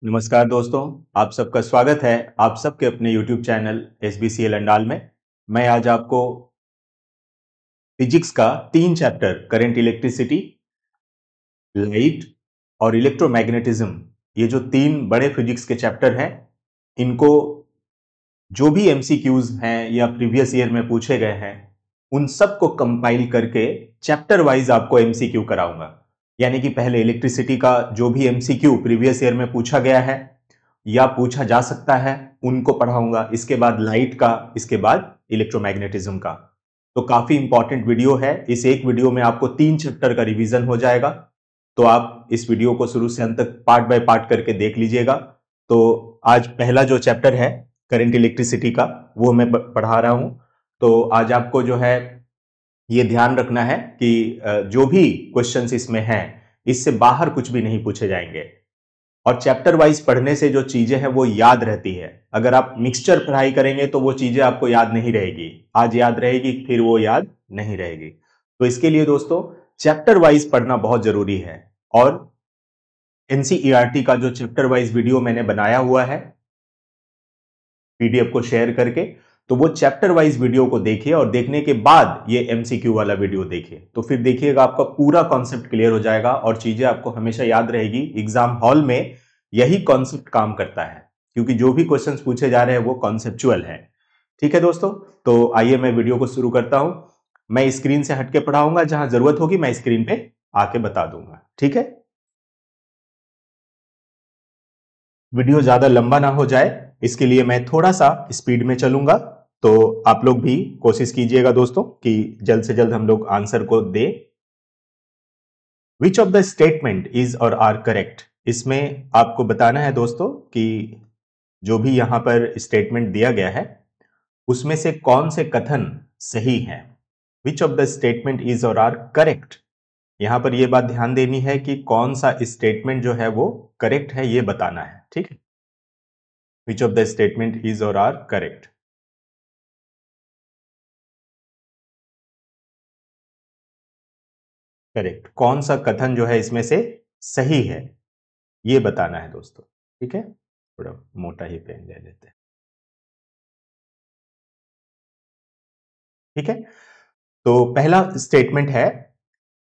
नमस्कार दोस्तों, आप सबका स्वागत है आप सबके अपने YouTube चैनल SBCL अंडाल में। मैं आज आपको फिजिक्स का 3 चैप्टर करंट इलेक्ट्रिसिटी, लाइट और इलेक्ट्रोमैग्नेटिज्म, ये जो 3 बड़े फिजिक्स के चैप्टर हैं, इनको जो भी MCQs हैं या प्रीवियस ईयर में पूछे गए हैं, उन सबको कंपाइल करके चैप्टर वाइज आपको MCQ कराऊंगा। यानी कि पहले इलेक्ट्रिसिटी का जो भी MCQ प्रीवियस ईयर में पूछा गया है या पूछा जा सकता है उनको पढ़ाऊंगा, इसके बाद लाइट का, इसके बाद इलेक्ट्रोमैग्नेटिज्म का। तो काफी इंपॉर्टेंट वीडियो है। इस एक वीडियो में आपको 3 चैप्टर का रिवीजन हो जाएगा, तो आप इस वीडियो को शुरू से अंत तक पार्ट बाय पार्ट करके देख लीजिएगा। तो आज पहला जो चैप्टर है करंट इलेक्ट्रिसिटी का, वो मैं पढ़ा रहा हूं। तो आज आपको जो है ये ध्यान रखना है कि जो भी क्वेश्चंस इसमें हैं, इससे बाहर कुछ भी नहीं पूछे जाएंगे। और चैप्टर वाइज पढ़ने से जो चीजें हैं वो याद रहती है। अगर आप मिक्सचर पढ़ाई करेंगे तो वो चीजें आपको याद नहीं रहेगी, आज याद रहेगी फिर वो याद नहीं रहेगी। तो इसके लिए दोस्तों चैप्टर वाइज पढ़ना बहुत जरूरी है। और NCERT का जो चैप्टर वाइज वीडियो मैंने बनाया हुआ है PDF को शेयर करके, तो वो चैप्टर वाइज वीडियो को देखिए और देखने के बाद ये MCQ वाला वीडियो देखिए। तो फिर देखिएगा आपका पूरा कॉन्सेप्ट क्लियर हो जाएगा और चीजें आपको हमेशा याद रहेगी। एग्जाम हॉल में यही कॉन्सेप्ट काम करता है, क्योंकि जो भी क्वेश्चंस पूछे जा रहे हैं वो कॉन्सेप्चुअल है। ठीक है दोस्तों, तो आइए मैं वीडियो को शुरू करता हूं। मैं स्क्रीन से हटके पढ़ाऊंगा, जहां जरूरत होगी मैं स्क्रीन पे आके बता दूंगा। ठीक है, वीडियो ज्यादा लंबा ना हो जाए इसके लिए मैं थोड़ा सा स्पीड में चलूंगा। तो आप लोग भी कोशिश कीजिएगा दोस्तों कि जल्द से जल्द हम लोग आंसर को दे। Which of the statement is और आर करेक्ट, इसमें आपको बताना है दोस्तों कि जो भी यहां पर स्टेटमेंट दिया गया है उसमें से कौन से कथन सही है। विच ऑफ द स्टेटमेंट इज और आर करेक्ट, यहां पर यह बात ध्यान देनी है कि कौन सा स्टेटमेंट जो है वो करेक्ट है, ये बताना है। ठीक है, विच ऑफ द स्टेटमेंट इज और आर करेक्ट। करेक्ट, कौन सा कथन जो है इसमें से सही है, ये बताना है दोस्तों। ठीक है, थोड़ा मोटा ही पेन ले लेते हैं। ठीक है, तो पहला स्टेटमेंट है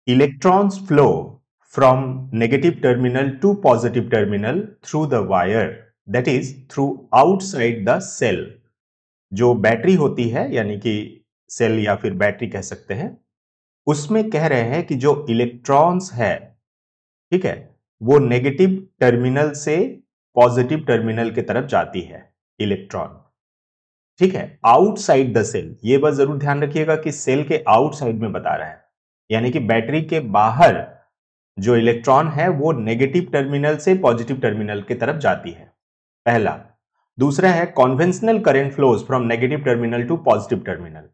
electrons flow from negative terminal to positive terminal through the wire, that is through outside the cell. जो बैटरी होती है, यानी कि सेल या फिर बैटरी कह सकते हैं, उसमें कह रहे हैं कि जो इलेक्ट्रॉन्स है, ठीक है, वो नेगेटिव टर्मिनल से पॉजिटिव टर्मिनल की तरफ जाती है इलेक्ट्रॉन। ठीक है, आउटसाइड द सेल, ये बात जरूर ध्यान रखिएगा कि सेल के आउटसाइड में बता रहा है, यानी कि बैटरी के बाहर जो इलेक्ट्रॉन है वो नेगेटिव टर्मिनल से पॉजिटिव टर्मिनल की तरफ जाती है, पहला। दूसरा है conventional current flows from negative terminal to positive terminal.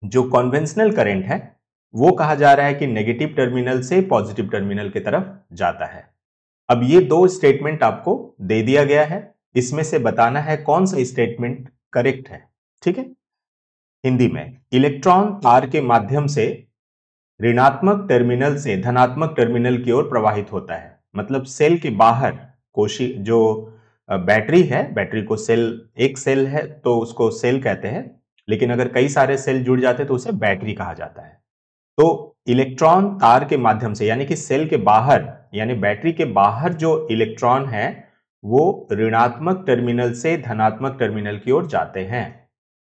जो कॉन्वेंशनल करंट है वो कहा जा रहा है कि नेगेटिव टर्मिनल से पॉजिटिव टर्मिनल की तरफ जाता है। अब ये दो स्टेटमेंट आपको दे दिया गया है, इसमें से बताना है कौन सा स्टेटमेंट करेक्ट है। ठीक है, हिंदी में, इलेक्ट्रॉन तार के माध्यम से ऋणात्मक टर्मिनल से धनात्मक टर्मिनल की ओर प्रवाहित होता है। मतलब सेल के बाहर कोशी जो बैटरी है, बैटरी को सेल, एक सेल है तो उसको सेल कहते हैं, लेकिन अगर कई सारे सेल जुड़ जाते हैं तो उसे बैटरी कहा जाता है। तो इलेक्ट्रॉन तार के माध्यम से, यानी कि सेल के बाहर, यानी बैटरी के बाहर जो इलेक्ट्रॉन है वो ऋणात्मक टर्मिनल से धनात्मक टर्मिनल की ओर जाते हैं,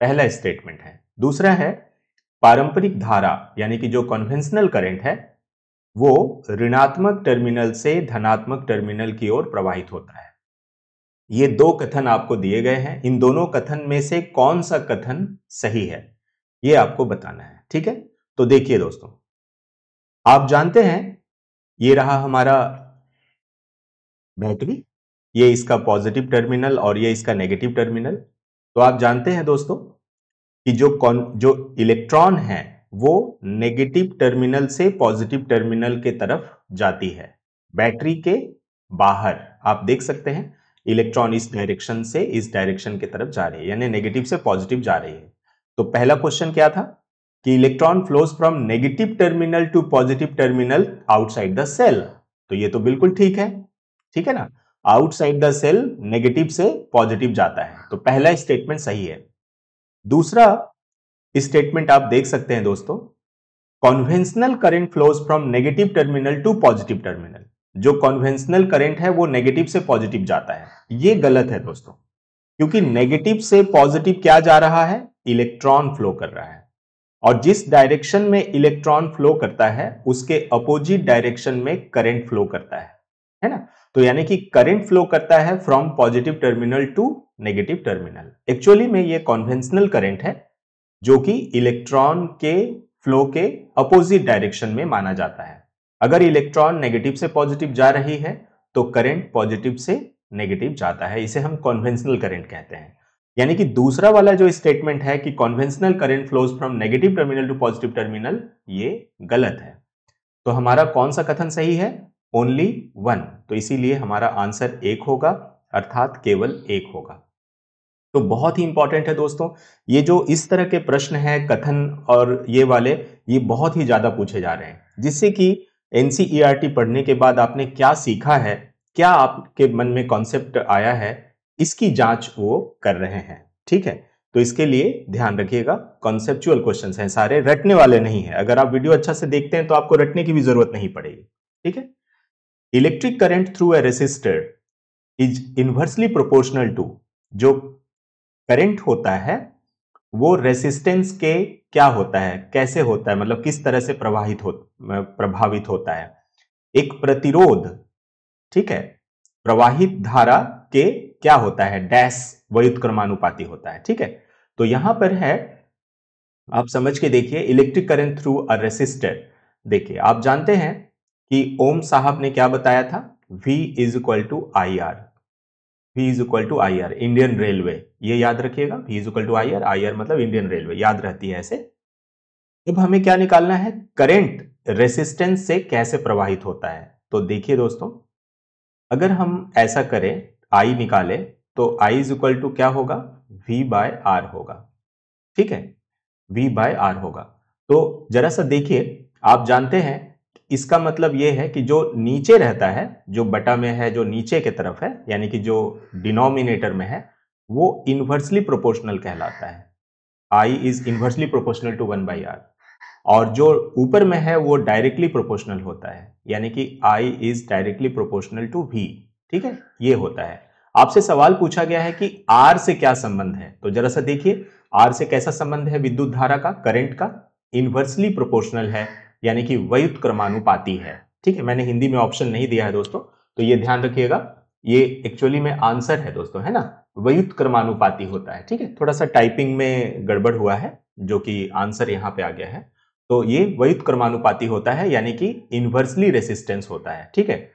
पहला स्टेटमेंट है। दूसरा है पारंपरिक धारा, यानी कि जो कन्वेंशनल करंट है वो ऋणात्मक टर्मिनल से धनात्मक टर्मिनल की ओर प्रवाहित होता है। ये दो कथन आपको दिए गए हैं, इन दोनों कथन में से कौन सा कथन सही है ये आपको बताना है। ठीक है, तो देखिए दोस्तों, आप जानते हैं ये रहा हमारा बैटरी, ये इसका पॉजिटिव टर्मिनल और ये इसका नेगेटिव टर्मिनल। तो आप जानते हैं दोस्तों कि जो इलेक्ट्रॉन है वो नेगेटिव टर्मिनल से पॉजिटिव टर्मिनल के तरफ जाती है, बैटरी के बाहर। आप देख सकते हैं इलेक्ट्रॉन इस डायरेक्शन से इस डायरेक्शन की तरफ जा रही है, यानी नेगेटिव से पॉजिटिव जा रही है। तो पहला क्वेश्चन क्या था कि electron flows from negative terminal to positive terminal outside the cell. तो ये तो बिल्कुल ठीक है, ठीक है ना। आउटसाइड द सेल नेगेटिव से पॉजिटिव जाता है। तो पहला स्टेटमेंट सही है। दूसरा स्टेटमेंट आप देख सकते हैं दोस्तों, conventional current flows from negative terminal to positive terminal. जो कॉन्वेंशनल करंट है वो नेगेटिव से पॉजिटिव जाता है, ये गलत है दोस्तों, क्योंकि नेगेटिव से पॉजिटिव क्या जा रहा है, इलेक्ट्रॉन फ्लो कर रहा है, और जिस डायरेक्शन में इलेक्ट्रॉन फ्लो करता है उसके अपोजिट डायरेक्शन में करंट फ्लो करता है ना। तो यानी कि करंट फ्लो करता है from positive terminal to negative terminal. Actually में ये कॉन्वेंशनल करंट है जो कि इलेक्ट्रॉन के फ्लो के अपोजिट डायरेक्शन में माना जाता है। अगर इलेक्ट्रॉन नेगेटिव से पॉजिटिव जा रही है तो करंट पॉजिटिव से नेगेटिव जाता है, इसे हम कॉन्वेंशनल करंट कहते हैं। यानी कि दूसरा वाला जो स्टेटमेंट है कि conventional current flows from negative terminal to positive terminal, ये गलत है। तो हमारा कौन सा कथन सही है, ओनली वन। तो इसीलिए हमारा आंसर 1 होगा, अर्थात केवल 1 होगा। तो बहुत ही इंपॉर्टेंट है दोस्तों, ये जो इस तरह के प्रश्न हैं कथन और ये वाले, ये बहुत ही ज्यादा पूछे जा रहे हैं, जिससे कि एनसीईआरटी पढ़ने के बाद आपने क्या सीखा है, क्या आपके मन में कॉन्सेप्ट आया है, इसकी जांच वो कर रहे हैं। ठीक है, तो इसके लिए ध्यान रखिएगा, कॉन्सेप्चुअल क्वेश्चंस हैं सारे, रटने वाले नहीं है। अगर आप वीडियो अच्छा से देखते हैं तो आपको रटने की भी जरूरत नहीं पड़ेगी। ठीक है, electric current through a resistor is inversely proportional to, जो करंट होता है वो रेसिस्टेंस के क्या होता है, कैसे होता है, मतलब किस तरह से प्रभावित होता है, एक प्रतिरोध, ठीक है, प्रवाहित धारा के क्या होता है, डैश व्युत्क्रमानुपाती होता है। ठीक है, तो यहां पर है, आप समझ के देखिए, electric current through a resistor. देखिए आप जानते हैं कि ओम साहब ने क्या बताया था, V is equal to I R, V is equal to I R, Indian Railway, ये याद रखिएगा, V is equal to I R मतलब इंडियन रेलवे, याद रहती है ऐसे। अब हमें क्या निकालना है, करंट रेसिस्टेंस से कैसे प्रवाहित होता है। तो देखिए दोस्तों, अगर हम ऐसा करें, I निकाले, तो I इज इक्वल टू क्या होगा, V बाय आर होगा। ठीक है, V बाय आर होगा। तो जरा सा देखिए, आप जानते हैं इसका मतलब यह है कि जो नीचे रहता है, जो बटा में है, जो नीचे की तरफ है, यानी कि जो डिनोमिनेटर में है, वो इनवर्सली प्रोपोर्शनल कहलाता है। I is inversely proportional to 1 by R, और जो ऊपर में है वो डायरेक्टली प्रोपोर्शनल होता है, यानी कि I is directly proportional to V। ठीक है, ये होता है। आपसे सवाल पूछा गया है कि R से क्या संबंध है, तो जरा सा देखिए, R से कैसा संबंध है, विद्युत धारा का, करंट का, इनवर्सली प्रोपोर्शनल है, यानी कि व्युत्क्रमानुपाती है। ठीक है, मैंने हिंदी में ऑप्शन नहीं दिया है दोस्तों, तो ये ध्यान रखिएगा, ये एक्चुअली में आंसर है दोस्तों, है ना, व्युत्क्रमानुपाती होता है। ठीक है, थोड़ा सा टाइपिंग में गड़बड़ हुआ है, जो कि आंसर यहां पे आ गया है। तो ये व्युत्क्रमानुपाती होता है, यानी कि इनवर्सली रेसिस्टेंस होता है। ठीक है,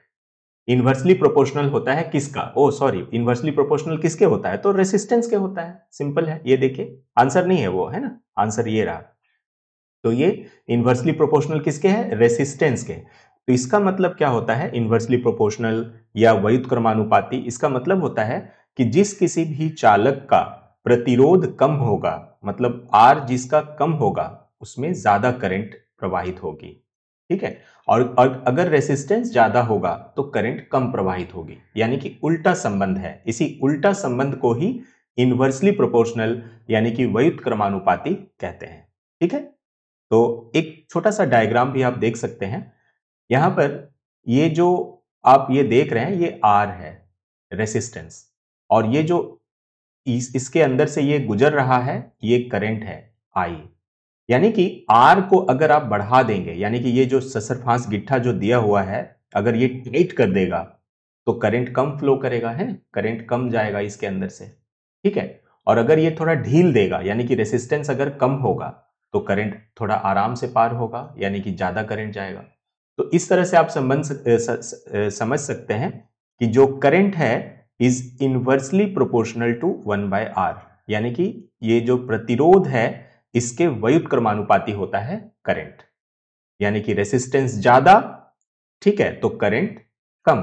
इनवर्सली प्रोपोर्शनल होता है किसका, ओ सॉरी, इनवर्सली प्रोपोर्शनल किसके होता है, तो रेसिस्टेंस के होता है। सिंपल है, ये देखिए, आंसर नहीं है वो, है ना, आंसर ये रहा। तो ये इनवर्सली प्रोपोर्शनल किसके है, रेसिस्टेंस के। तो इसका मतलब क्या होता है, इनवर्सली प्रोपोर्शनल या व्युत्क्रमानुपाती, इसका मतलब होता है कि जिस किसी भी चालक का प्रतिरोध कम होगा, मतलब R जिसका कम होगा, उसमें ज्यादा करंट प्रवाहित होगी। ठीक है, और अगर रेसिस्टेंस ज्यादा होगा तो करंट कम प्रवाहित होगी, यानी कि उल्टा संबंध है। इसी उल्टा संबंध को ही इनवर्सली प्रोपोर्शनल यानी कि व्युत्क्रमानुपाती कहते हैं। ठीक है, तो एक छोटा सा डायग्राम भी आप देख सकते हैं। यहां पर ये जो आप ये देख रहे हैं, ये R है, रेसिस्टेंस, और ये जो इसके अंदर से ये गुजर रहा है, ये करंट है I। यानी कि R को अगर आप बढ़ा देंगे, यानी कि ये जो ससरफास गिट्ठा जो दिया हुआ है, अगर ये टाइट कर देगा तो करंट कम फ्लो करेगा, है ना, करंट कम जाएगा इसके अंदर से। ठीक है, और अगर ये थोड़ा ढील देगा, यानी कि रेसिस्टेंस अगर कम होगा, तो करंट थोड़ा आराम से पार होगा, यानी कि ज्यादा करंट जाएगा। तो इस तरह से आप समझ सकते हैं कि जो करंट है is inversely proportional to 1 by R, यानी कि ये जो प्रतिरोध है इसके व्युत्क्रमानुपाती होता है करंट, यानी कि रेसिस्टेंस ज्यादा, ठीक है, तो करंट कम।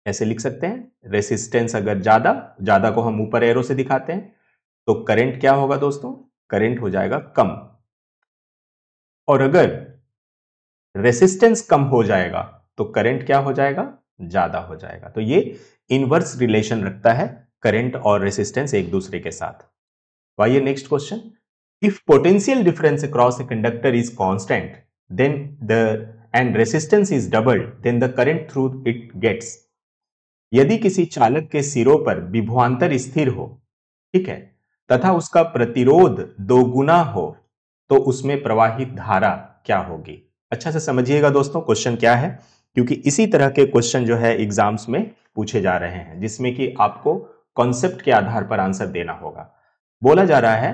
ऐसे लिख सकते हैं, रेसिस्टेंस अगर ज्यादा, ज्यादा को हम ऊपर एरो से दिखाते हैं, तो करंट क्या होगा दोस्तों, करंट हो जाएगा कम। और अगर रेसिस्टेंस कम हो जाएगा तो करंट क्या हो जाएगा, ज्यादा हो जाएगा। तो ये इनवर्स रिलेशन रखता है करंट और रेसिस्टेंस एक दूसरे के साथ। आइए next question. If potential difference across a conductor is constant then the and resistance is doubled then the current through it gets. यदि किसी चालक के सिरों पर विभवांतर स्थिर हो, ठीक है, तथा उसका प्रतिरोध दोगुना हो, तो उसमें प्रवाहित धारा क्या होगी? अच्छा से समझिएगा दोस्तों क्वेश्चन क्या है, क्योंकि इसी तरह के क्वेश्चन जो है एग्जाम्स में पूछे जा रहे हैं, जिसमें कि आपको कॉन्सेप्ट के आधार पर आंसर देना होगा। बोला जा रहा है,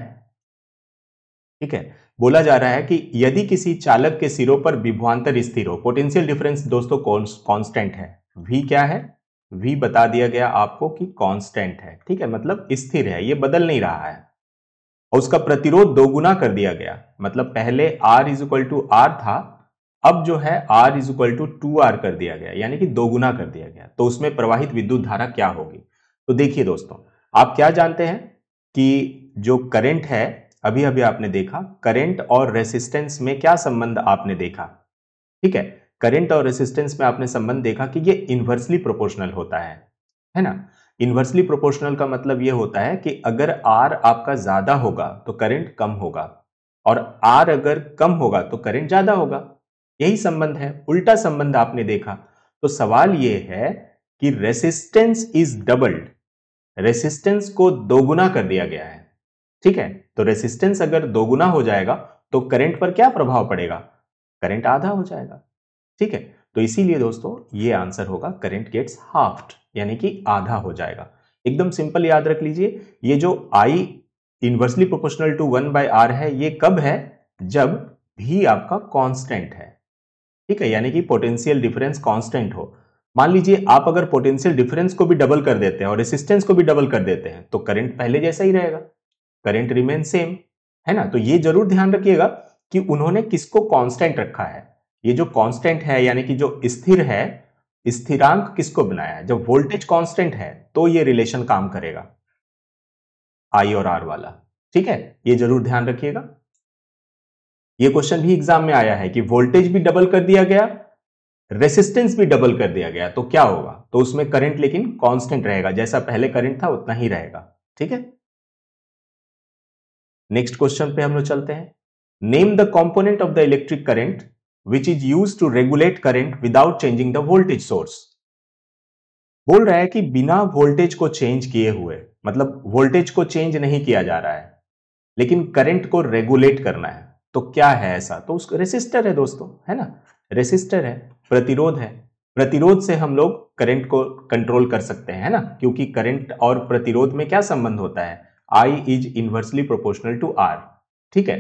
ठीक है, बोला जा रहा है कि यदि किसी चालक के सिरों पर विभवांतर स्थिर हो, पोटेंशियल डिफरेंस दोस्तों कांस्टेंट है, v क्या है, v बता दिया गया आपको कि कांस्टेंट है, ठीक है, मतलब स्थिर है, ये बदल नहीं रहा है, और उसका प्रतिरोध दोगुना कर दिया गया, मतलब पहले R इक्वल टू R था, अब जो है R इक्वल टू 2R कर दिया गया, यानी कि दोगुना कर दिया गया, तो उसमें प्रवाहित विद्युत धारा क्या होगी? तो देखिए दोस्तों, आप क्या जानते हैं कि जो करंट है, अभी अभी आपने देखा करंट और रेसिस्टेंस में क्या संबंध आपने देखा, ठीक है, करंट और रेसिस्टेंस में आपने संबंध देखा कि ये इनवर्सली प्रोपोर्शनल होता है ना। इनवर्सली प्रोपोर्शनल का मतलब ये होता है कि अगर R आपका ज्यादा होगा तो करंट कम होगा, और R अगर कम होगा तो करंट ज्यादा होगा, यही संबंध है। उल्टा संबंध आपने देखा, तो सवाल यह है कि रेसिस्टेंस इज डबल्ड, रेसिस्टेंस को दोगुना कर दिया गया है, ठीक है, तो रेसिस्टेंस अगर दोगुना हो जाएगा तो करंट पर क्या प्रभाव पड़ेगा? करंट आधा हो जाएगा, ठीक है, तो इसीलिए दोस्तों ये आंसर होगा करंट गेट्स हाफ्ड, यानी कि आधा हो जाएगा। एकदम सिंपल याद रख लीजिए, ये जो I inversely proportional to 1/R है, ये कब है? जब भी आपका कांस्टेंट है, ठीक है, यानी कि पोटेंशियल डिफरेंस कांस्टेंट हो। मान लीजिए आप अगर पोटेंशियल डिफरेंस को भी डबल कर देते हैं और रेसिस्टेंस को भी डबल कर देते हैं तो करंट पहले जैसा ही रहेगा, करंट रिमेन सेम, है ना। तो ये जरूर ध्यान रखिएगा कि उन्होंने किसको कांस्टेंट रखा है। ये जो कांस्टेंट है यानी कि जो स्थिर है, स्थिरांक किसको बनाया है? जब वोल्टेज कांस्टेंट है तो ये रिलेशन काम करेगा, I और R वाला, ठीक है, ये जरूर ध्यान रखिएगा। ये क्वेश्चन भी एग्जाम में आया है कि वोल्टेज भी डबल कर दिया गया, रेसिस्टेंस भी डबल कर दिया गया, तो क्या होगा? तो उसमें करंट लेकिन कांस्टेंट रहेगा, जैसा पहले करंट था उतना ही रहेगा, ठीक है। नेक्स्ट क्वेश्चन पे हम लोग चलते हैं। Name the component of the electric current which is used to regulate current without changing the voltage source. बोल रहा है कि बिना वोल्टेज को चेंज किए हुए, मतलब वोल्टेज को चेंज नहीं किया जा रहा है लेकिन करंट को रेगुलेट करना है, तो क्या है ऐसा? तो उसका रेसिस्टर है दोस्तों, है ना, रेसिस्टर है, प्रतिरोध है, प्रतिरोध से हम लोग करंट को कंट्रोल कर सकते हैं, है ना, क्योंकि करंट और प्रतिरोध में क्या संबंध होता है? I is inversely proportional to R, ठीक है।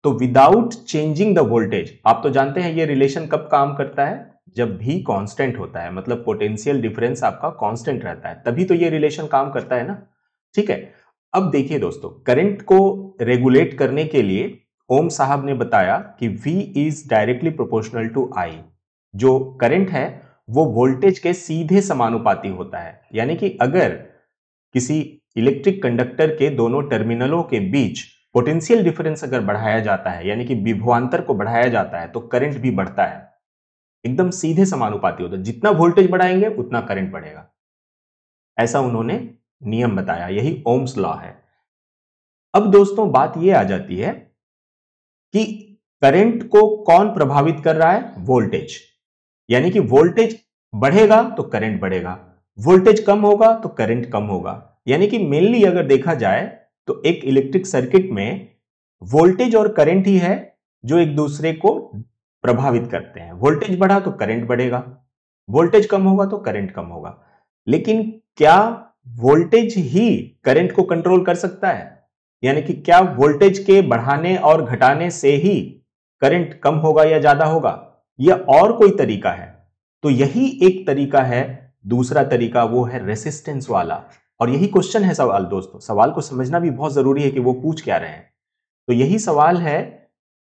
तो विदाउट चेंजिंग द वोल्टेज, आप तो जानते हैं ये रिलेशन कब काम करता है? जब भी कांस्टेंट होता है, मतलब पोटेंशियल डिफरेंस आपका कांस्टेंट रहता है, तभी तो ये रिलेशन काम करता है ना, ठीक है। अब देखिए दोस्तों, करंट को रेगुलेट करने के लिए ओम साहब ने बताया कि V is directly proportional to I। जो करंट है वो वोल्टेज के सीधे समानुपाती होता है, यानी कि अगर किसी इलेक्ट्रिक कंडक्टर के दोनों टर्मिनलों के बीच पोटेंशियल डिफरेंस अगर बढ़ाया जाता है, यानी कि विभवांतर को बढ़ाया जाता है, तो करंट भी बढ़ता है, एकदम सीधे समानुपाती होता है, जितना वोल्टेज बढ़ाएंगे उतना करंट बढ़ेगा, ऐसा उन्होंने नियम बताया, यही ओम्स लॉ है। अब दोस्तों बात यह आ जाती है कि करंट को कौन प्रभावित कर रहा है? वोल्टेज, यानी कि वोल्टेज बढ़ेगा तो करंट बढ़ेगा, वोल्टेज कम होगा तो करंट कम होगा, यानी कि मेनली अगर देखा जाए तो एक इलेक्ट्रिक सर्किट में वोल्टेज और करंट ही है जो एक दूसरे को प्रभावित करते हैं। वोल्टेज बढ़ा तो करंट बढ़ेगा, वोल्टेज कम होगा तो करंट कम होगा। लेकिन क्या वोल्टेज ही करंट को कंट्रोल कर सकता है? यानी कि क्या वोल्टेज के बढ़ाने और घटाने से ही करंट कम होगा या ज्यादा होगा, या और कोई तरीका है? तो यही एक तरीका है, दूसरा तरीका वो है रेसिस्टेंस वाला। और यही क्वेश्चन है सवाल दोस्तों, सवाल को समझना भी बहुत जरूरी है कि वो पूछ क्या रहे हैं। तो यही सवाल है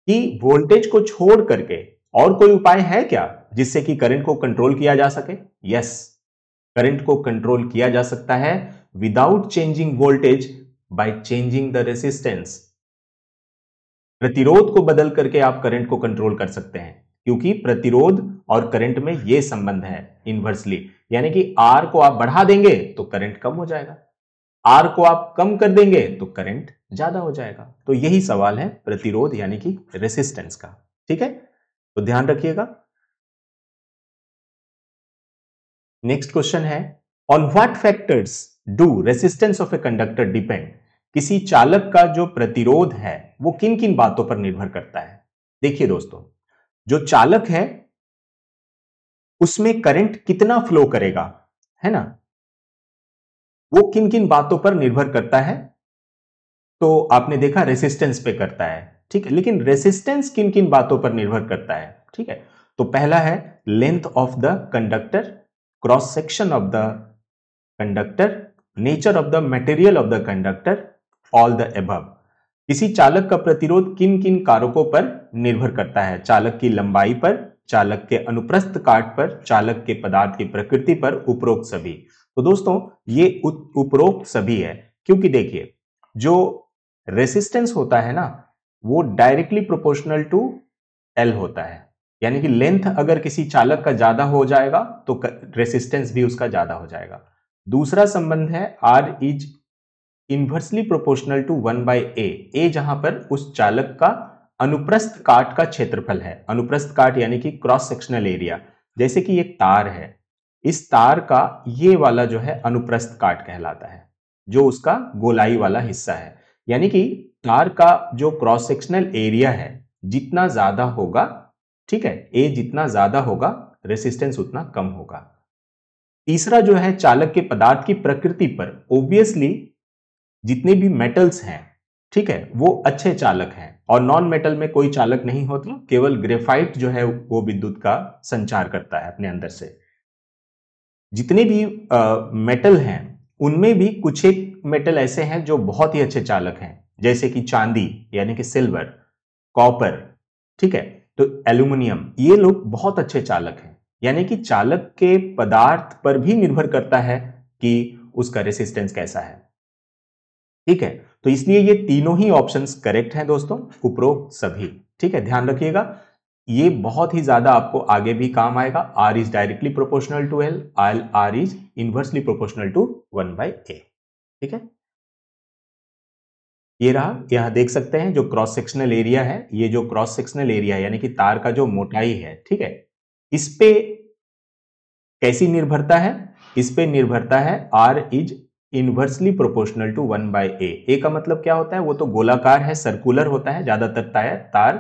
कि वोल्टेज को छोड़ करके और कोई उपाय है क्या जिससे कि करंट को कंट्रोल किया जा सके? यस, करंट को कंट्रोल किया जा सकता है without changing voltage, by changing the resistance. प्रतिरोध को बदल करके आप करंट को कंट्रोल कर सकते हैं। क्योंकि प्रतिरोध और करंट में ये संबंध है इनवर्सली, यानी कि आर को आप बढ़ा देंगे तो करंट कम हो जाएगा, आर को आप कम कर देंगे तो करंट ज्यादा हो जाएगा। तो यही सवाल है प्रतिरोध यानी कि रेसिस्टेंस का। ठीक है, तो ध्यान रखिएगा। नेक्स्ट क्वेश्चन है, on what factors do resistance of a conductor depend? किसी चालक का जो प्रतिरोध है वो किन किन बातों पर निर्भर करता है? देखिए दोस्तों, जो चालक है उसमें करंट कितना फ्लो करेगा, है ना, वो किन किन बातों पर निर्भर करता है? तो आपने देखा रेसिस्टेंस पे करता है, ठीक है, लेकिन रेसिस्टेंस किन किन बातों पर निर्भर करता है? ठीक है, तो पहला है length of the conductor, cross section of the conductor, nature of the material of the conductor, all the above. किसी चालक का प्रतिरोध किन किन कारकों पर निर्भर करता है? चालक की लंबाई पर, चालक के अनुप्रस्थ काट पर, चालक के पदार्थ की प्रकृति पर, उपरोक्त सभी। तो दोस्तों ये उपरोक्त सभी है, क्योंकि देखिए जो रेसिस्टेंस होता है ना वो डायरेक्टली प्रोपोर्शनल टू एल होता है, यानी कि लेंथ अगर किसी चालक का ज्यादा हो जाएगा तो रेसिस्टेंस भी उसका ज्यादा हो जाएगा। दूसरा संबंध है R is inversely proportional to 1/a, A जहां पर उस चालक का अनुप्रस्थ काट का क्षेत्रफल है। अनुप्रस्थ काट यानी कि क्रॉस सेक्शनल एरिया, जैसे कि एक तार है, इस तार का ये वाला जो है अनुप्रस्थ काट कहलाता है, जो उसका गोलाई वाला हिस्सा है। यानी कि तार का जो क्रॉस सेक्शनल एरिया है जितना ज्यादा होगा, ठीक है, ए जितना ज्यादा होगा रेसिस्टेंस उतना कम होगा। तीसरा जो है चालक के पदार्थ की प्रकृति पर, ओब्वियसली जितने भी मेटल्स हैं, ठीक है, वो अच्छे चालक हैं और नॉन मेटल में कोई चालक नहीं होता, केवल ग्रेफाइट जो है वो विद्युत का संचार करता है अपने अंदर से। जितने भी मेटल हैं उनमें भी कुछ एक मेटल ऐसे हैं जो बहुत ही अच्छे चालक हैं, जैसे कि चांदी यानी कि सिल्वर, कॉपर, ठीक है, तो एल्यूमिनियम, ये लोग बहुत अच्छे चालक हैं। यानी कि चालक के पदार्थ पर भी निर्भर करता है कि उसका रेसिस्टेंस कैसा है। ठीक है, तो इसलिए ये तीनों ही ऑप्शंस करेक्ट हैं दोस्तों, उपरोक्त सभी। ठीक है, ध्यान रखिएगा, ये बहुत ही ज्यादा आपको आगे भी काम आएगा। R is directly proportional to L, R is inversely proportional to 1/a। ठीक है, ये रहा, यहां देख सकते हैं जो क्रॉस सेक्शनल एरिया है, ये जो क्रॉस सेक्शनल एरिया है यानी कि तार का जो मोटाई है, ठीक है, इस पे कैसी निर्भरता है? इस पे निर्भरता है R is inversely proportional to 1/a। A का मतलब क्या होता है? वो तो गोलाकार है, सर्कुलर होता है ज्यादातर तार,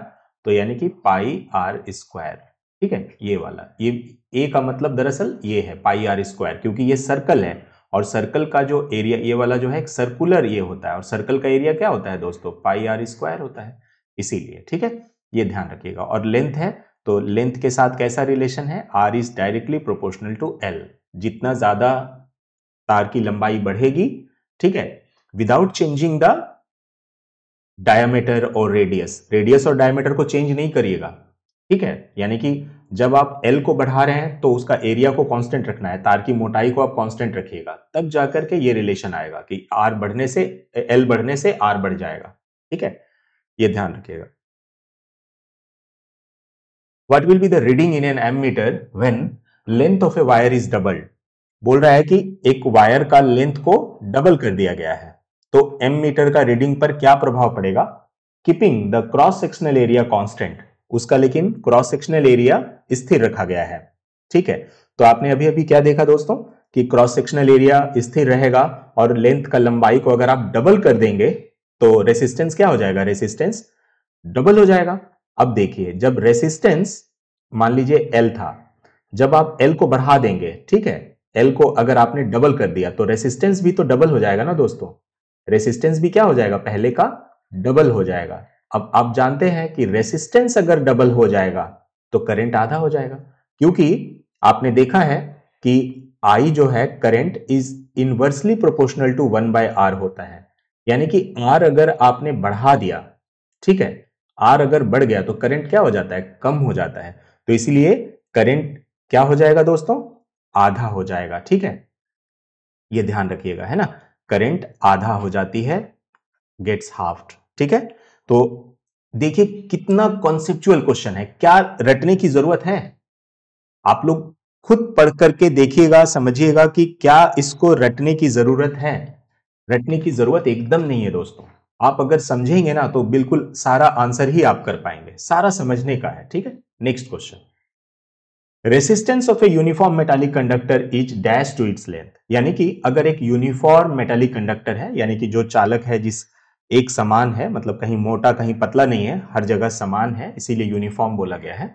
तो यानी कि पाई आर स्क्वायर। ठीक है, ये वाला, ये ए का मतलब दरअसल ये है पाई आर स्क्वायर, क्योंकि ये सर्कल है और सर्कल का जो एरिया ये वाला जो है एक सर्कुलर ये होता है, और सर्कल का एरिया क्या होता है दोस्तों? पाई आर स्क्वायर होता है, इसीलिए। ठीक है, ये ध्यान रखिएगा। और लेंथ है तो लेंथ के साथ कैसा रिलेशन है? R is directly proportional to L. जितना ज्यादा तार की लंबाई बढ़ेगी, ठीक है, विदाउट चेंजिंग द डायमीटर और रेडियस और डायमीटर को चेंज नहीं करिएगा। ठीक है, यानी कि जब आप एल को बढ़ा रहे हैं तो उसका एरिया को कांस्टेंट रखना है, तार की मोटाई को आप कांस्टेंट रखिएगा, तब जाकर के ये रिलेशन आएगा कि आर बढ़ने से एल बढ़ने से आर बढ़ जाएगा। ठीक है, ये ध्यान रखिएगा। What will be the reading in an ammeter when length of a wire is doubled? बोल रहा है कि एक वायर का लेंथ को डबल कर दिया गया है, तो एम मीटर का रीडिंग पर क्या प्रभाव पड़ेगा? Keeping the cross sectional area constant, उसका लेकिन क्रॉस सेक्शनल एरिया स्थिर रखा गया है। ठीक है, तो आपने अभी अभी क्या देखा दोस्तों कि क्रॉस सेक्शनल एरिया स्थिर रहेगा और लेंथ का लंबाई को अगर आप डबल कर देंगे तो रेसिस्टेंस क्या हो जाएगा? रेसिस्टेंस डबल हो जाएगा। अब देखिए, जब रेसिस्टेंस मान लीजिए एल था, जब आप एल को बढ़ा देंगे, ठीक है, एल को अगर आपने डबल कर दिया तो रेसिस्टेंस भी तो डबल हो जाएगा ना दोस्तों। रेसिस्टेंस भी क्या हो जाएगा? पहले का डबल हो जाएगा। अब आप जानते हैं कि रेसिस्टेंस अगर डबल हो जाएगा तो करंट आधा हो जाएगा, क्योंकि आपने देखा है कि आई जो है current is inversely proportional to 1/r होता है। यानी कि आर अगर आपने बढ़ा दिया, ठीक है, आर अगर बढ़ गया तो करंट क्या हो जाता है? कम हो जाता है। तो इसलिए करंट क्या हो जाएगा दोस्तों? आधा हो जाएगा। ठीक है, ये ध्यान रखिएगा, है ना, करंट आधा हो जाती है, गेट्स हाफ्ड। ठीक है, तो देखिए कितना कॉन्सेप्चुअल क्वेश्चन है, क्या रटने की जरूरत है? आप लोग खुद पढ़ करके देखिएगा, समझिएगा कि क्या इसको रटने की जरूरत है। रटने की जरूरत एकदम नहीं है दोस्तों। आप अगर समझेंगे ना तो बिल्कुल सारा आंसर ही आप कर पाएंगे, सारा समझने का है। ठीक है, next question. Resistance of a uniform metallic conductor is dash to its length, यानी कि अगर एक यूनिफॉर्म मेटालिक कंडक्टर है, यानी कि जो चालक है जिस एक समान है, मतलब कहीं मोटा कहीं पतला नहीं है, हर जगह समान है, इसीलिए यूनिफॉर्म बोला गया है,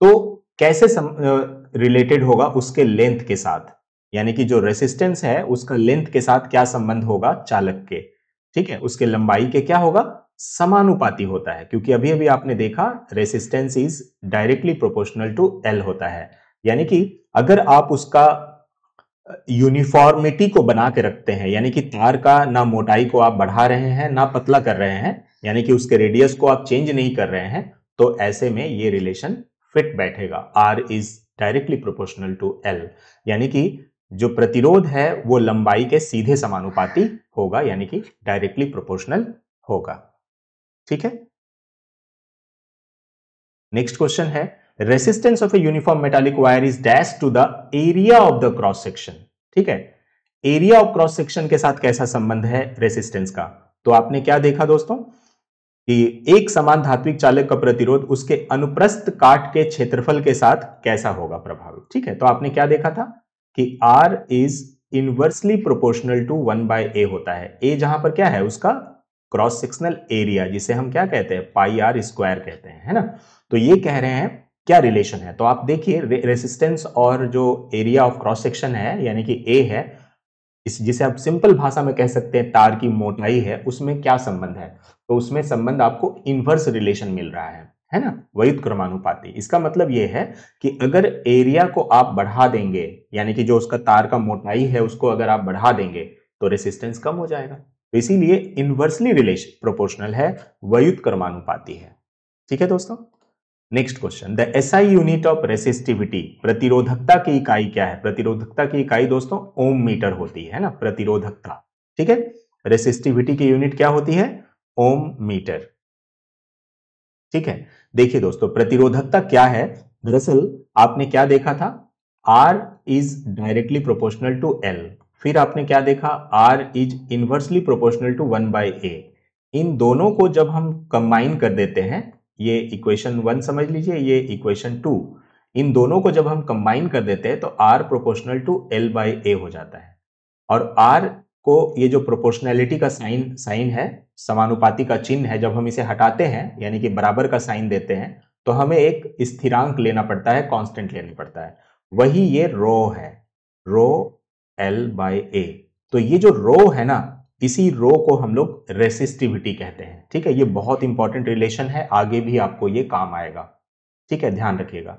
तो कैसे रिलेटेड होगा उसके लेंथ के साथ, यानी कि जो रेसिस्टेंस है उसका लेंथ के साथ क्या संबंध होगा चालक के। ठीक है, उसके लंबाई के क्या होगा, समानुपाती होता है, क्योंकि अभी अभी आपने देखा resistance is directly proportional to L होता है। यानी कि अगर आप उसका यूनिफॉर्मिटी को बना के रखते हैं, यानी कि तार का ना मोटाई को आप बढ़ा रहे हैं ना पतला कर रहे हैं, यानी कि उसके रेडियस को आप चेंज नहीं कर रहे हैं, तो ऐसे में ये रिलेशन फिट बैठेगा। R is directly proportional to L, यानी कि जो प्रतिरोध है वो लंबाई के सीधे समानुपाती होगा, यानी कि डायरेक्टली प्रोपोर्शनल होगा। ठीक है, नेक्स्ट क्वेश्चन है resistance of a uniform metallic wire is dash to the area of the cross section. ठीक है, एरिया ऑफ क्रॉस सेक्शन के साथ कैसा संबंध है रेसिस्टेंस का? तो आपने क्या देखा दोस्तों कि एक समान धात्विक चालक का प्रतिरोध उसके अनुप्रस्थ काट के क्षेत्रफल के साथ कैसा होगा प्रभावित। ठीक है, तो आपने क्या देखा था कि R is inversely proportional to 1/a होता है। a जहां पर क्या है, उसका क्रॉस सेक्शनल एरिया, जिसे हम क्या कहते हैं, पाई आर स्क्वायर कहते हैं, है ना। तो ये कह रहे हैं क्या रिलेशन है, तो आप देखिए रेसिस्टेंस और जो एरिया ऑफ क्रॉस सेक्शन है यानी कि a है, इस जिसे आप सिंपल भाषा में कह सकते हैं तार की मोटाई है, उसमें क्या संबंध है? तो उसमें संबंध आपको इनवर्स रिलेशन मिल रहा है ना, व्युत क्रमानुपाती। इसका मतलब यह है कि अगर एरिया को आप बढ़ा देंगे, यानी कि जो उसका तार का मोटाई है उसको अगर आप बढ़ा देंगे तो रेसिस्टेंस कम हो जाएगा, तो इसीलिए इनवर्सली रिलेशन प्रोपोर्शनल है, व्युत क्रमानुपाती है। ठीक है दोस्तों, next question, the SI unit of resistivity, प्रतिरोधकता की इकाई क्या है? प्रतिरोधकता की इकाई दोस्तों ओम मीटर होती है ना, प्रतिरोधकता। ठीक है, रेसिस्टिविटी की यूनिट क्या होती है, ओम मीटर। ठीक है, देखिए दोस्तों प्रतिरोधकता क्या है, दरअसल आपने क्या देखा था, R is directly proportional to L, फिर आपने क्या देखा, R is inversely proportional to 1/a। इन दोनों को जब हम कंबाइन कर देते हैं, ये इक्वेशन 1 समझ लीजिए, ये इक्वेशन 2, इन दोनों को जब हम कंबाइन कर देते हैं तो R प्रोपोर्शनल टू L/a हो जाता है। और R को ये जो प्रोपोर्शनैलिटी का साइन है, समानुपाती का चिन्ह है, जब हम इसे हटाते हैं यानी कि बराबर का साइन देते हैं तो हमें एक स्थिरांक लेना पड़ता है, कांस्टेंट लेना पड़ता है, वही ये रो है, रो L/a। तो ये जो रो है ना, इसी रो को हम लोग रेसिस्टिविटी कहते हैं। ठीक है, ये बहुत इंपॉर्टेंट रिलेशन है, आगे भी आपको ये काम आएगा। ठीक है, ध्यान रखिएगा।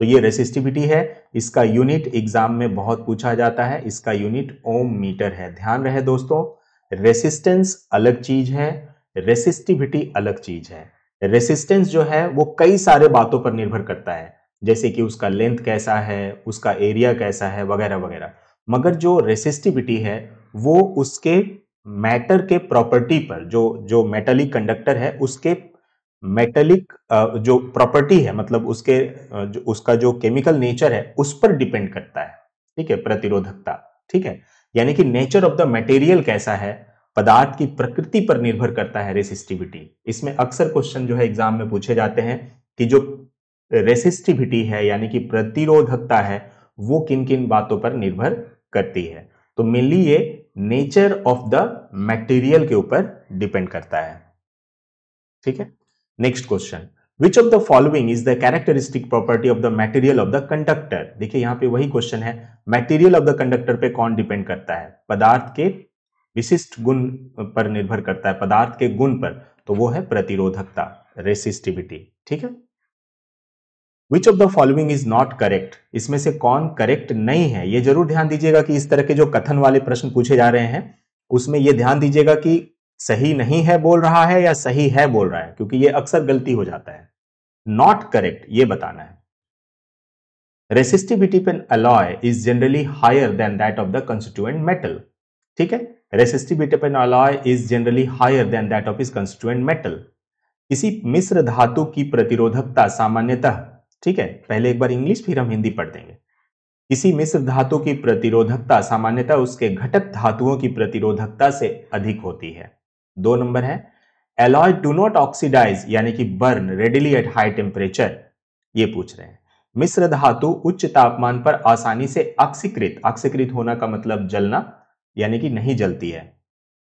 तो ये रेसिस्टिविटी है, इसका यूनिट एग्जाम में बहुत पूछा जाता है, इसका यूनिट ओम मीटर है। ध्यान रहे दोस्तों, रेसिस्टेंस अलग चीज है, रेसिस्टिविटी अलग चीज है। रेसिस्टेंस जो है वो कई सारे बातों पर निर्भर करता है, जैसे कि उसका लेंथ कैसा है, उसका एरिया कैसा है, वगैरह वगैरह। मगर जो रेसिस्टिविटी है वो उसके मैटर के प्रॉपर्टी पर, जो मेटालिक कंडक्टर है उसके मेटेलिक जो प्रॉपर्टी है, मतलब उसका जो केमिकल नेचर है उस पर डिपेंड करता है। ठीक है, प्रतिरोधकता। ठीक है, यानी कि नेचर ऑफ द मटेरियल कैसा है, पदार्थ की प्रकृति पर निर्भर करता है रेसिस्टिविटी। इसमें अक्सर क्वेश्चन जो है एग्जाम में पूछे जाते हैं कि जो रेसिस्टिविटी है यानी कि प्रतिरोधकता है वो किन किन बातों पर निर्भर करती है, तो मेनली ये नेचर ऑफ द मटेरियल के ऊपर डिपेंड करता है। ठीक है, next question, which of the following is the characteristic property of the material of the conductor? देखिए यहां पे वही क्वेश्चन है, मटेरियल ऑफ द कंडक्टर पे कौन डिपेंड करता है? पदार्थ के विशिष्ट गुण पर निर्भर करता है, पदार्थ के गुण पर, तो वो है प्रतिरोधकता, रेसिस्टिविटी। ठीक है, विच of the following is not correct, इसमें से कौन करेक्ट नहीं है? ये जरूर ध्यान दीजिएगा कि इस तरह के जो कथन वाले प्रश्न पूछे जा रहे हैं उसमें ये ध्यान दीजिएगा कि सही नहीं है बोल रहा है या सही है बोल रहा है, क्योंकि ये अक्सर गलती हो जाता है। नॉट करेक्ट ये बताना है। रेसिस्टिविटी पे alloy is generally higher than that of the constituent metal. ठीक है, रेसिस्टिविटी पे alloy is generally higher than that of is constituent metal. किसी मिश्र धातु की प्रतिरोधकता सामान्यतः, ठीक है, पहले एक बार इंग्लिश फिर हम हिंदी पढ़ देंगे। किसी मिश्र धातु की प्रतिरोधकता सामान्यतः उसके घटक धातुओं की प्रतिरोधकता से अधिक होती है। 2 नंबर है एलॉय डू नॉट ऑक्सीडाइज यानी कि burn readily at high temperature. ये पूछ रहे हैं मिश्र धातु उच्च तापमान पर आसानी से ऑक्सीकृत होना का मतलब जलना यानी कि नहीं जलती है।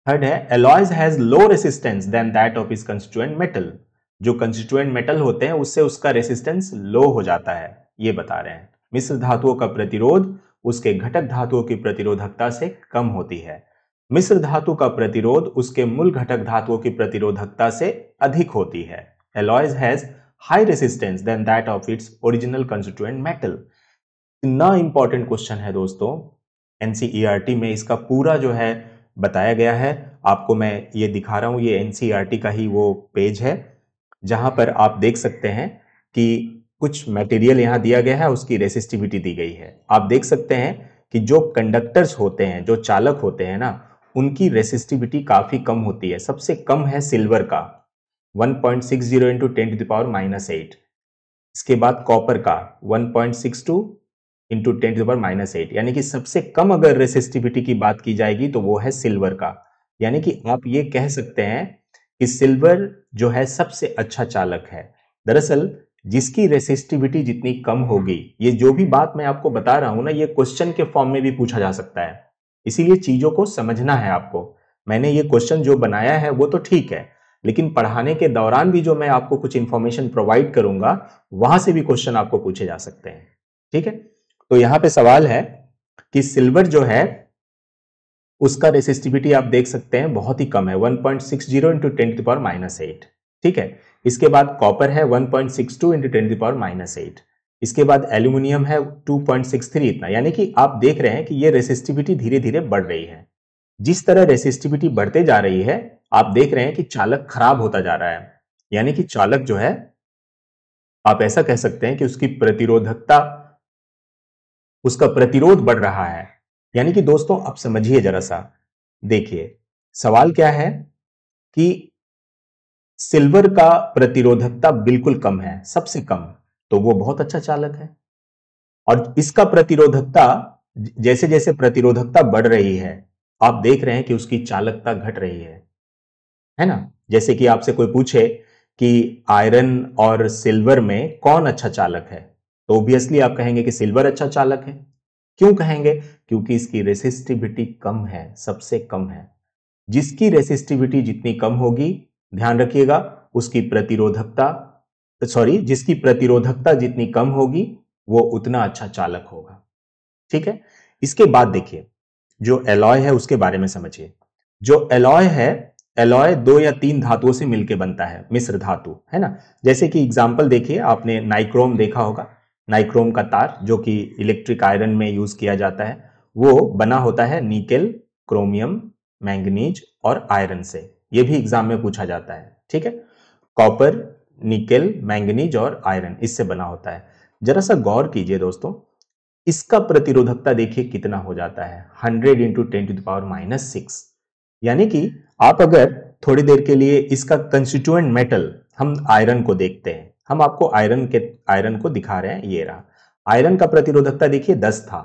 थर्ड है alloys has low resistance than that of is constituent metal. जो कंस्टिट्यूएंट मेटल होते हैं उससे उसका रेसिस्टेंस लो हो जाता है, ये बता रहे हैं। मिश्र धातुओं का प्रतिरोध उसके घटक धातुओं की प्रतिरोधकता से कम होती है। मिश्र धातु का प्रतिरोध उसके मूल घटक धातुओं की प्रतिरोधकता से अधिक होती है। Alloys has high resistance than that of its original constituent metal. इतना इंपॉर्टेंट क्वेश्चन है दोस्तों, एनसीईआरटी में इसका पूरा जो है बताया गया है। आपको मैं ये दिखा रहा हूं, ये एनसीईआरटी का ही वो पेज है जहां पर आप देख सकते हैं कि कुछ मटेरियल यहां दिया गया है, उसकी रेसिस्टिविटी दी गई है। आप देख सकते हैं कि जो कंडक्टर्स होते हैं, जो चालक होते हैं ना, उनकी रेसिस्टिविटी काफी कम होती है। सबसे कम है सिल्वर का 1.60 इंटू 10⁻⁸। इसके बाद कॉपर का 1.62 इंटू 10⁻⁸। यानी कि सबसे कम अगर रेसिस्टिविटी की बात की जाएगी तो वो है सिल्वर का। यानी कि आप ये कह सकते हैं कि सिल्वर जो है सबसे अच्छा चालक है। दरअसल जिसकी रेसिस्टिविटी जितनी कम होगी, ये जो भी बात मैं आपको बता रहा हूं ना, ये क्वेश्चन के फॉर्म में भी पूछा जा सकता है, इसीलिए चीजों को समझना है आपको। मैंने ये क्वेश्चन जो बनाया है वो तो ठीक है, लेकिन पढ़ाने के दौरान भी जो मैं आपको कुछ इंफॉर्मेशन प्रोवाइड करूंगा वहां से भी क्वेश्चन आपको पूछे जा सकते हैं। ठीक है, तो यहां पे सवाल है कि सिल्वर जो है उसका रेसिस्टिविटी आप देख सकते हैं बहुत ही कम है, 1.60 इंटू 10⁻⁸। ठीक है, इसके बाद कॉपर है 1.62 इंटू 10⁻⁸। इसके बाद एल्यूमिनियम है 2.63 इतना। यानी कि आप देख रहे हैं कि ये रेसिस्टिविटी धीरे धीरे बढ़ रही है। जिस तरह रेसिस्टिविटी बढ़ते जा रही है, आप देख रहे हैं कि चालक खराब होता जा रहा है। यानी कि चालक जो है, आप ऐसा कह सकते हैं कि उसकी प्रतिरोधकता, उसका प्रतिरोध बढ़ रहा है। यानी कि दोस्तों आप समझिए जरा सा, देखिए सवाल क्या है कि सिल्वर का प्रतिरोधकता बिल्कुल कम है, सबसे कम, तो वो बहुत अच्छा चालक है। और इसका प्रतिरोधकता, जैसे जैसे प्रतिरोधकता बढ़ रही है, आप देख रहे हैं कि उसकी चालकता घट रही है ना। जैसे कि आपसे कोई पूछे कि आयरन और सिल्वर में कौन अच्छा चालक है, तो ऑब्वियसली आप कहेंगे कि सिल्वर अच्छा चालक है। क्यों कहेंगे? क्योंकि इसकी रेसिस्टिविटी कम है, सबसे कम है। जिसकी रेसिस्टिविटी जितनी कम होगी, ध्यान रखिएगा, उसकी प्रतिरोधकता, जिसकी प्रतिरोधकता जितनी कम होगी वो उतना अच्छा चालक होगा। ठीक है, इसके बाद देखिए जो एलॉय है उसके बारे में समझिए। जो एलॉय है, एलॉय 2 या 3 धातुओं से मिलकर बनता है, मिश्र धातु, है ना। जैसे कि एग्जांपल देखिए, आपने नाइक्रोम देखा होगा, नाइक्रोम का तार जो कि इलेक्ट्रिक आयरन में यूज किया जाता है, वो बना होता है निकेल, क्रोमियम, मैंगनीज और आयरन से। ये भी एग्जाम में पूछा जाता है। ठीक है, कॉपर, निकेल, मैंगनीज और आयरन, इससे बना होता है। जरा सा गौर कीजिए दोस्तों, इसका प्रतिरोधकता देखिए कितना हो जाता है, 100 इंटू 10⁻⁶। यानी कि आप अगर थोड़ी देर के लिए इसका कंस्टिट्यूएंट मेटल, हम आयरन को देखते हैं, हम आपको आयरन को दिखा रहे हैं, ये रहा। आयरन का प्रतिरोधकता देखिए 10 था।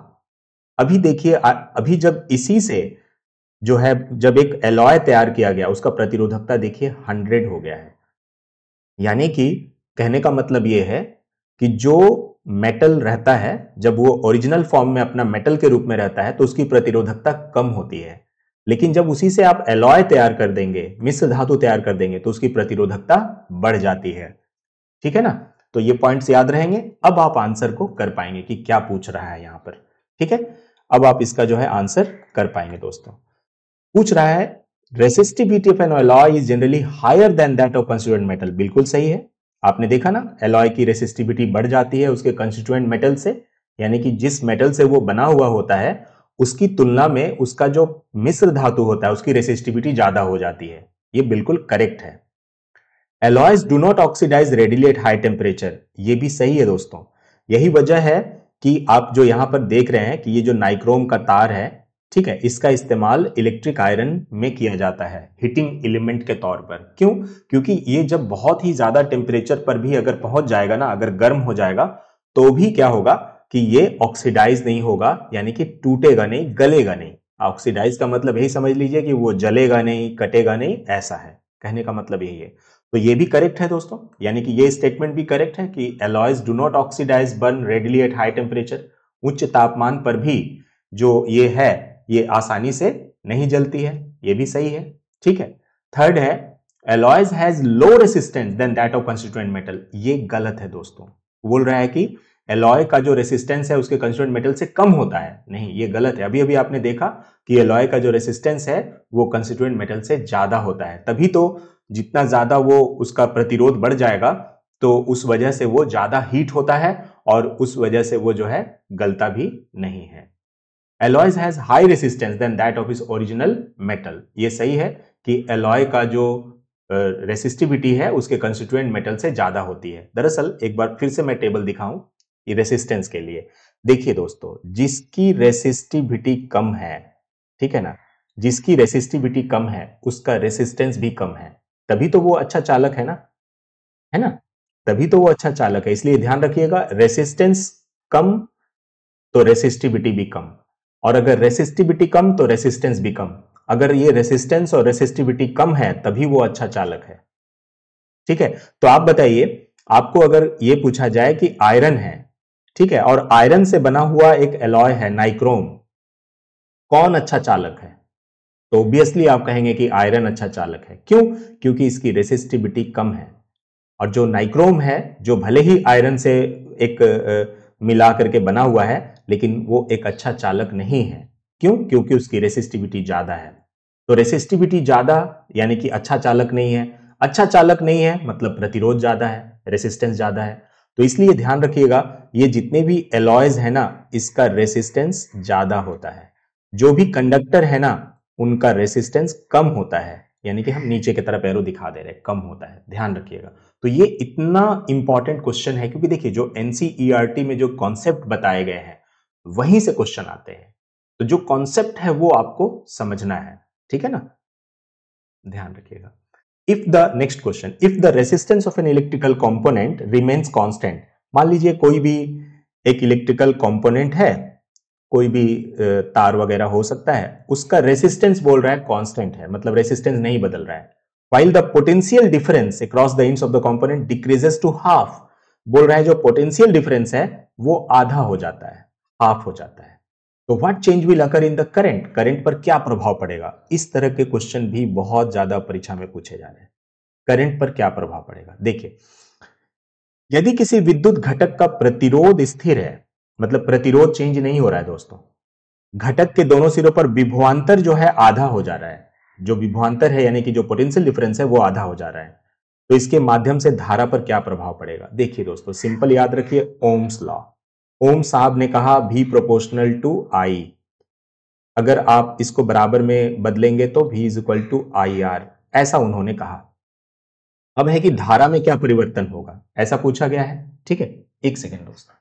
अभी देखिए, अभी जब इसी से जो है, जब एक एलॉय तैयार किया गया, उसका प्रतिरोधकता देखिए 100 हो गया है। यानी कि कहने का मतलब यह है कि जो मेटल रहता है, जब वो ओरिजिनल फॉर्म में अपना मेटल के रूप में रहता है तो उसकी प्रतिरोधकता कम होती है, लेकिन जब उसी से आप एलॉय तैयार कर देंगे, मिश्र धातु तैयार कर देंगे, तो उसकी प्रतिरोधकता बढ़ जाती है। ठीक है ना, तो ये पॉइंट्स याद रहेंगे। अब आप आंसर को कर पाएंगे कि क्या पूछ रहा है यहां पर। ठीक है, अब आप इसका जो है आंसर कर पाएंगे। दोस्तों पूछ रहा है resistivity of an alloy is generally higher than that of constituent metal. बिल्कुल सही है, आपने देखा ना, एलॉय की रेसिस्टिविटी बढ़ जाती है उसके कंस्टिट्यूएंट मेटल से, यानी कि जिस मेटल से वो बना हुआ होता है उसकी तुलना में उसका जो मिश्र धातु होता है उसकी रेसिस्टिविटी ज्यादा हो जाती है। ये बिल्कुल करेक्ट है। Alloys do not oxidise readily at high temperature, ये भी सही है दोस्तों। यही वजह है कि आप जो यहां पर देख रहे हैं कि ये जो नाइक्रोम का तार है, ठीक है, इसका इस्तेमाल इलेक्ट्रिक आयरन में किया जाता है हीटिंग एलिमेंट के तौर पर। क्यों? क्योंकि ये जब बहुत ही ज्यादा टेम्परेचर पर भी अगर पहुंच जाएगा ना, अगर गर्म हो जाएगा, तो भी क्या होगा कि ये ऑक्सीडाइज नहीं होगा, यानी कि टूटेगा नहीं, गलेगा नहीं। ऑक्सीडाइज का मतलब यही समझ लीजिए कि वो जलेगा नहीं, कटेगा नहीं, ऐसा है, कहने का मतलब यही है। तो ये भी करेक्ट है दोस्तों, यानी कि ये स्टेटमेंट भी करेक्ट है कि alloys do not oxidise burn readily at high temperature. उच्च तापमान पर भी जो ये है, ये आसानी से नहीं जलती है, ये भी सही है। ठीक है, थर्ड है alloys has low resistance than that of constituent metal. ये गलत है दोस्तों, बोल रहा है कि एलॉय का जो रेसिस्टेंस है उसके कंस्टिट्यूएंट मेटल से कम होता है। नहीं, ये गलत है। अभी अभी आपने देखा कि एलॉय का जो रेसिस्टेंस है वो कंस्टिट्यूएंट मेटल से ज्यादा होता है, तभी तो जितना ज्यादा वो उसका प्रतिरोध बढ़ जाएगा तो उस वजह से वो ज्यादा हीट होता है और उस वजह से वो जो है गलता भी नहीं है। Alloys has high resistance than that of is original metal. ये सही है कि एलॉय का जो रेसिस्टिविटी है उसके कंस्टिट्यूएंट मेटल से ज्यादा होती है। दरअसल एक बार फिर से मैं टेबल दिखाऊं ये रेसिस्टेंस के लिए। देखिए दोस्तों, जिसकी रेसिस्टिविटी कम है, ठीक है ना, जिसकी रेसिस्टिविटी कम है उसका रेसिस्टेंस भी कम है, तभी तो वो अच्छा चालक है ना, तभी तो वो अच्छा चालक है। इसलिए ध्यान रखिएगा, रेसिस्टेंस कम तो रेसिस्टिविटी भी कम, और अगर रेसिस्टिविटी कम तो रेसिस्टेंस भी कम। अगर ये रेसिस्टेंस और रेसिस्टिविटी कम है तभी वो अच्छा चालक है। ठीक है, तो आप बताइए, आपको अगर ये पूछा जाए कि आयरन है, ठीक है, और आयरन से बना हुआ एक एलॉय है नाइक्रोम, कौन अच्छा चालक है? तो ऑब्वियसली आप कहेंगे कि आयरन अच्छा चालक है। क्यों? क्योंकि इसकी रेसिस्टिविटी कम है। और जो नाइक्रोम है, जो भले ही आयरन से एक मिला करके बना हुआ है, लेकिन वो एक अच्छा चालक नहीं है। क्यों? क्योंकि उसकी रेसिस्टिविटी ज्यादा है। तो रेसिस्टिविटी ज्यादा यानी कि अच्छा चालक नहीं है। अच्छा चालक नहीं है मतलब प्रतिरोध ज्यादा है, रेसिस्टेंस ज्यादा है। तो इसलिए ध्यान रखिएगा, ये जितने भी एलॉयज है ना, इसका रेसिस्टेंस ज्यादा होता है। जो भी कंडक्टर है ना, उनका रेसिस्टेंस कम होता है, यानी कि हम नीचे की तरफ एरो दिखा दे रहे हैं, कम होता है, ध्यान रखिएगा। तो ये इतना इंपॉर्टेंट क्वेश्चन है क्योंकि देखिए जो एनसीईआरटी में जो कॉन्सेप्ट बताए गए हैं वहीं से क्वेश्चन आते हैं। तो जो कॉन्सेप्ट है वो आपको समझना है, ठीक है ना, ध्यान रखिएगा। If the next question, if the resistance of an electrical component remains constant. मान लीजिए कोई भी एक इलेक्ट्रिकल कंपोनेंट है, कोई भी तार वगैरह हो सकता है, उसका रेसिस्टेंस बोल रहा है कांस्टेंट है, मतलब रेसिस्टेंस नहीं बदल रहा है। while the potential difference across the ends of the component decreases to half। बोल रहा है जो पोटेंशियल डिफरेंस है वो आधा हो जाता है, हाफ हो जाता है। तो what change will occur in the current, current पर क्या प्रभाव पड़ेगा? इस तरह के क्वेश्चन भी बहुत ज्यादा परीक्षा में पूछे जा रहे हैं। करंट पर क्या प्रभाव पड़ेगा? देखिए, यदि किसी विद्युत घटक का प्रतिरोध स्थिर है, मतलब प्रतिरोध चेंज नहीं हो रहा है दोस्तों, घटक के दोनों सिरों पर विभवांतर जो है आधा हो जा रहा है। जो विभवांतर है यानी कि जो पोटेंशियल डिफरेंस है वो आधा हो जा रहा है, तो इसके माध्यम से धारा पर क्या प्रभाव पड़ेगा? देखिए दोस्तों, सिंपल याद रखिए, ओम्स लॉ। ओम साहब ने कहा V प्रोपोर्शनल टू I। अगर आप इसको बराबर में बदलेंगे तो V is equal to IR, ऐसा उन्होंने कहा। अब है कि धारा में क्या परिवर्तन होगा, ऐसा पूछा गया है। ठीक है, एक सेकेंड दोस्तों।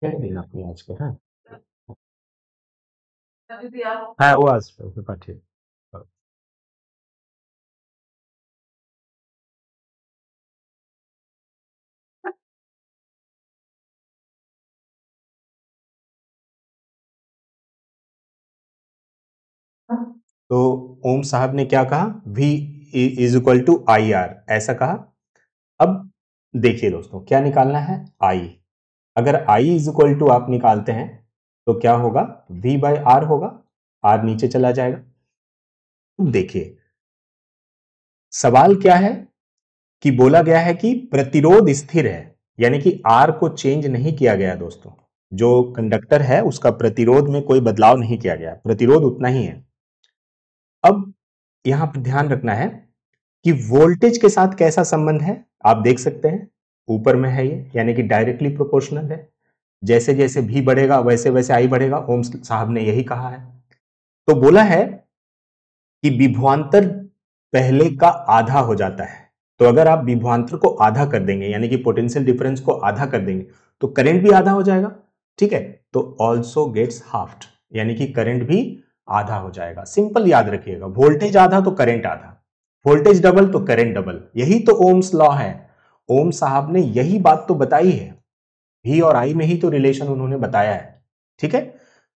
क्या दिन आपने आज के? हाँ हाँ, वो आज पाठिए। तो ओम साहब ने क्या कहा? V is equal to IR, ऐसा कहा। अब देखिए दोस्तों, क्या निकालना है? I। अगर I इज इक्वल टू आप निकालते हैं तो क्या होगा? V बाय R होगा, R नीचे चला जाएगा। अब देखिए, सवाल क्या है कि बोला गया है कि प्रतिरोध स्थिर है, यानी कि R को चेंज नहीं किया गया दोस्तों। जो कंडक्टर है उसका प्रतिरोध में कोई बदलाव नहीं किया गया, प्रतिरोध उतना ही है। अब यहां पर ध्यान रखना है कि वोल्टेज के साथ कैसा संबंध है, आप देख सकते हैं ऊपर में है ये, यानी कि डायरेक्टली प्रोपोर्शनल है। जैसे जैसे भी बढ़ेगा वैसे वैसे आई बढ़ेगा, ओम साहब ने यही कहा है। तो बोला है कि विभवांतर पहले का आधा हो जाता है। तो अगर आप विभवांतर को आधा कर देंगे यानी कि पोटेंशियल डिफरेंस को आधा कर देंगे तो करंट भी आधा हो जाएगा। ठीक है, तो ऑल्सो गेट्स हाफ्ड, यानी कि करंट भी आधा हो जाएगा। सिंपल याद रखिएगा, वोल्टेज आधा तो करंट आधा, वोल्टेज डबल तो करंट डबल। यही तो ओम्स लॉ है। ओम साहब ने यही बात तो बताई है, V और I में ही तो रिलेशन उन्होंने बताया है। ठीक है,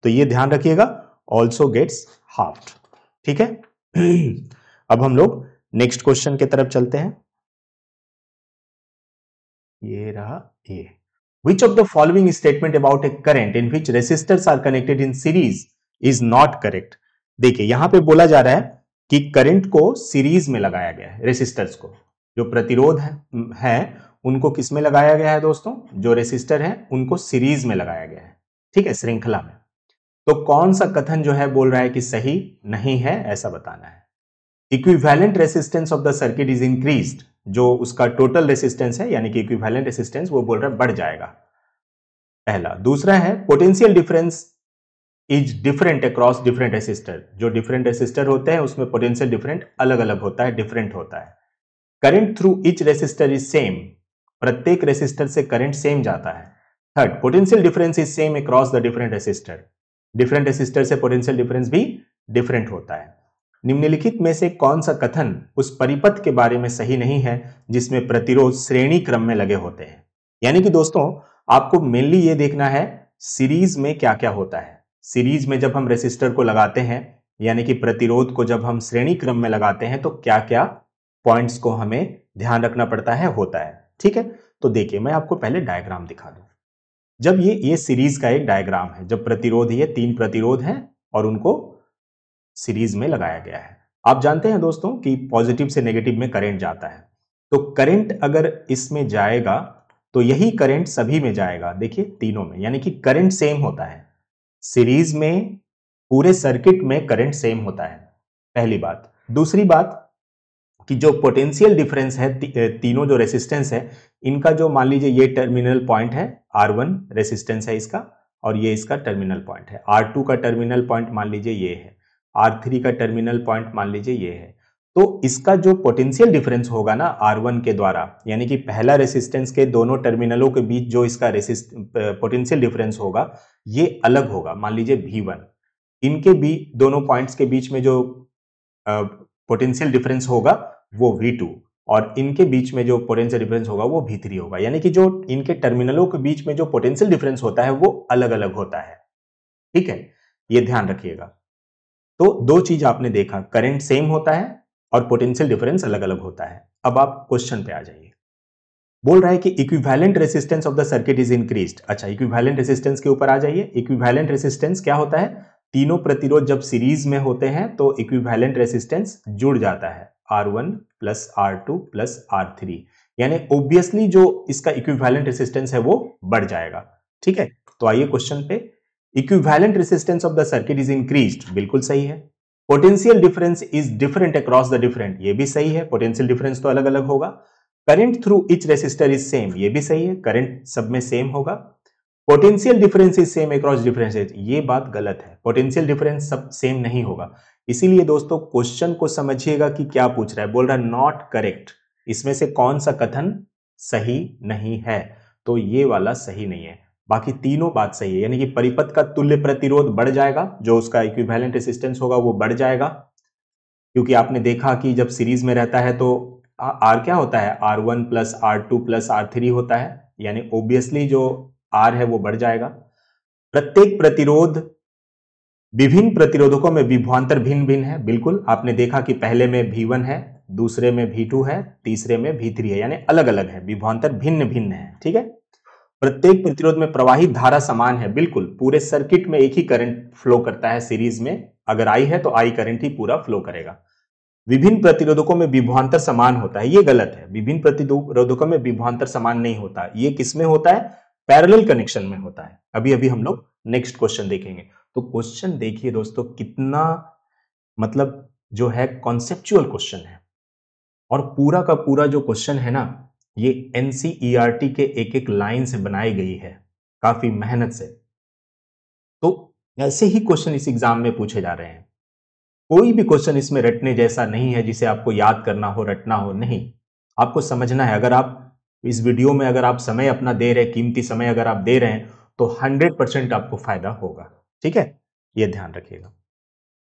तो ये ध्यान रखिएगा, ऑल्सो गेट्स हाफ्ड। ठीक है, अब हम लोग नेक्स्ट क्वेश्चन की तरफ चलते हैं। ये रहा ये, which of the following statement about a current in which resistors are connected in series is not correct। देखिए यहां पे बोला जा रहा है कि करंट को सीरीज में लगाया गया है, रेसिस्टर्स को, जो प्रतिरोध है उनको किस में लगाया गया है दोस्तों, जो रेसिस्टर है उनको सीरीज में लगाया गया है। ठीक है, श्रृंखला में। तो कौन सा कथन जो है बोल रहा है कि सही नहीं है, ऐसा बताना है। Equivalent resistance of the circuit is increased, जो उसका टोटल रेसिस्टेंस है यानी कि इक्विवेलेंट रेसिस्टेंस, वो बोल रहा है बढ़ जाएगा, पहला। दूसरा है potential difference is different across different resistor, जो डिफरेंट रेसिस्टर होते हैं उसमें पोटेंशियल डिफरेंट अलग अलग होता है, डिफरेंट होता है। Current through each resistor is same, प्रत्येक रेसिस्टर से करंट सेम जाता है। Third, potential difference is same across the different resistor, different resistor से पोटेंशियल डिफरेंस भी डिफरेंट होता है। निम्नलिखित में से कौन सा कथन उस परिपथ के बारे में सही नहीं है जिसमें प्रतिरोध श्रेणी क्रम में लगे होते हैं। यानी कि दोस्तों आपको मेनली ये देखना है सीरीज में क्या क्या होता है। सीरीज में जब हम रेसिस्टर को लगाते हैं यानी कि प्रतिरोध को जब हम श्रेणी क्रम में लगाते हैं तो क्या क्या पॉइंट्स को हमें ध्यान रखना पड़ता है, होता है। ठीक है, तो देखिए मैं आपको पहले डायग्राम दिखा दूं। जब ये सीरीज का एक डायग्राम है, जब प्रतिरोध, ये 3 प्रतिरोध हैं और उनको सीरीज में लगाया गया है। आप जानते हैं दोस्तों कि पॉजिटिव से नेगेटिव में करंट जाता है, तो करंट अगर इसमें जाएगा तो यही करंट सभी में जाएगा, देखिए तीनों में, यानी कि करंट सेम होता है। सीरीज में पूरे सर्किट में करंट सेम होता है, पहली बात। दूसरी बात कि जो पोटेंशियल डिफरेंस है तीनों जो रेसिस्टेंस है इनका, जो मान लीजिए ये टर्मिनल पॉइंट है, R1 रेसिस्टेंस है इसका और ये इसका टर्मिनल पॉइंट है, R2 का टर्मिनल पॉइंट मान लीजिए ये है, R3 का टर्मिनल पॉइंट मान लीजिए ये है। तो इसका जो पोटेंशियल डिफरेंस होगा ना R1 के द्वारा, यानी कि पहला रेसिस्टेंस के दोनों टर्मिनलों के बीच जो इसका पोटेंशियल डिफरेंस होगा ये अलग होगा, मान लीजिए V1। इनके भी दोनों पॉइंट्स के बीच में जो पोटेंशियल डिफरेंस होगा वो V2 और इनके बीच में जो पोटेंशियल डिफरेंस होगा वो V3 होगा, यानी कि जो इनके टर्मिनलों के बीच में जो पोटेंशियल डिफरेंस होता है वो अलग अलग होता है। ठीक है, ये ध्यान रखिएगा। तो दो चीज आपने देखा, करंट सेम होता है और पोटेंशियल डिफरेंस अलग अलग होता है। अब आप क्वेश्चन पे आ जाइए। बोल रहा है कि equivalent resistance of the circuit is increased. अच्छा, इक्विवेलेंट रेसिस्टेंस के ऊपर आ जाइए। इक्विवेलेंट रेसिस्टेंस क्या होता है, तीनों प्रतिरोध जब सीरीज में होते हैं तो इक्विवेलेंट रेसिस्टेंस जुड़ जाता है, R1 plus R2 plus R3, यानी ऑब्वियसली जो इसका इक्विवेलेंट रेसिस्टेंस है वो बढ़ जाएगा। ठीक है, तो आइए क्वेश्चन पे। Equivalent resistance of the circuit is increased, बिल्कुल सही है। Potential difference is different across the different, ये भी सही है, पोटेंशियल डिफरेंस तो अलग अलग होगा। Current through each resistor is same, ये भी सही है, करंट सब में सेम होगा। Potential difference is same across differences, ये बात गलत है, पोटेंशियल डिफरेंस सब सेम नहीं होगा। इसीलिए दोस्तों क्वेश्चन को समझिएगा कि क्या पूछ रहा है, बोल रहा है नॉट करेक्ट, इसमें से कौन सा कथन सही नहीं है, तो ये वाला सही नहीं है, बाकी तीनों बात सही है। यानी कि परिपथ का तुल्य प्रतिरोध बढ़ जाएगा, जो उसका इक्विवेलेंट रेसिस्टेंस होगा वो बढ़ जाएगा, क्योंकि आपने देखा कि जब सीरीज में रहता है तो आर क्या होता है, R1 plus R2 plus R3 होता है, यानी ओब्वियसली जो R है वो बढ़ जाएगा। प्रत्येक प्रतिरोध, विभिन्न प्रतिरोधकों में विभवांतर भिन्न भिन्न है, बिल्कुल आपने देखा कि पहले में V1 है, दूसरे में V2 है, तीसरे में V3 है, यानी अलग अलग है, विभवांतर भिन्न भिन्न है। ठीक है, प्रत्येक प्रतिरोध में प्रवाहित धारा समान है, बिल्कुल पूरे सर्किट में एक ही करंट फ्लो करता है सीरीज में, अगर I है तो I करंट ही पूरा फ्लो करेगा। विभिन्न प्रतिरोधकों में विभवांतर समान होता है, ये गलत है, विभिन्न प्रतिरोधकों में विभवांतर समान नहीं होता, ये किसमें होता है, पैरेलल कनेक्शन में होता है। अभी अभी हम लोग नेक्स्ट क्वेश्चन देखेंगे। तो क्वेश्चन देखिए दोस्तों कितना मतलब जो है कॉन्सेप्चुअल क्वेश्चन है, और पूरा का पूरा जो क्वेश्चन है ना ये एनसीईआरटी के एक एक लाइन से बनाई गई है, काफी मेहनत से। तो ऐसे ही क्वेश्चन इस एग्जाम में पूछे जा रहे हैं। कोई भी क्वेश्चन इसमें रटने जैसा नहीं है जिसे आपको याद करना हो, रटना हो, नहीं, आपको समझना है। अगर आप इस वीडियो में अगर आप समय अपना दे रहे हैं, कीमती समय अगर आप दे रहे हैं, तो 100% आपको फायदा होगा। ठीक है, यह ध्यान रखिएगा।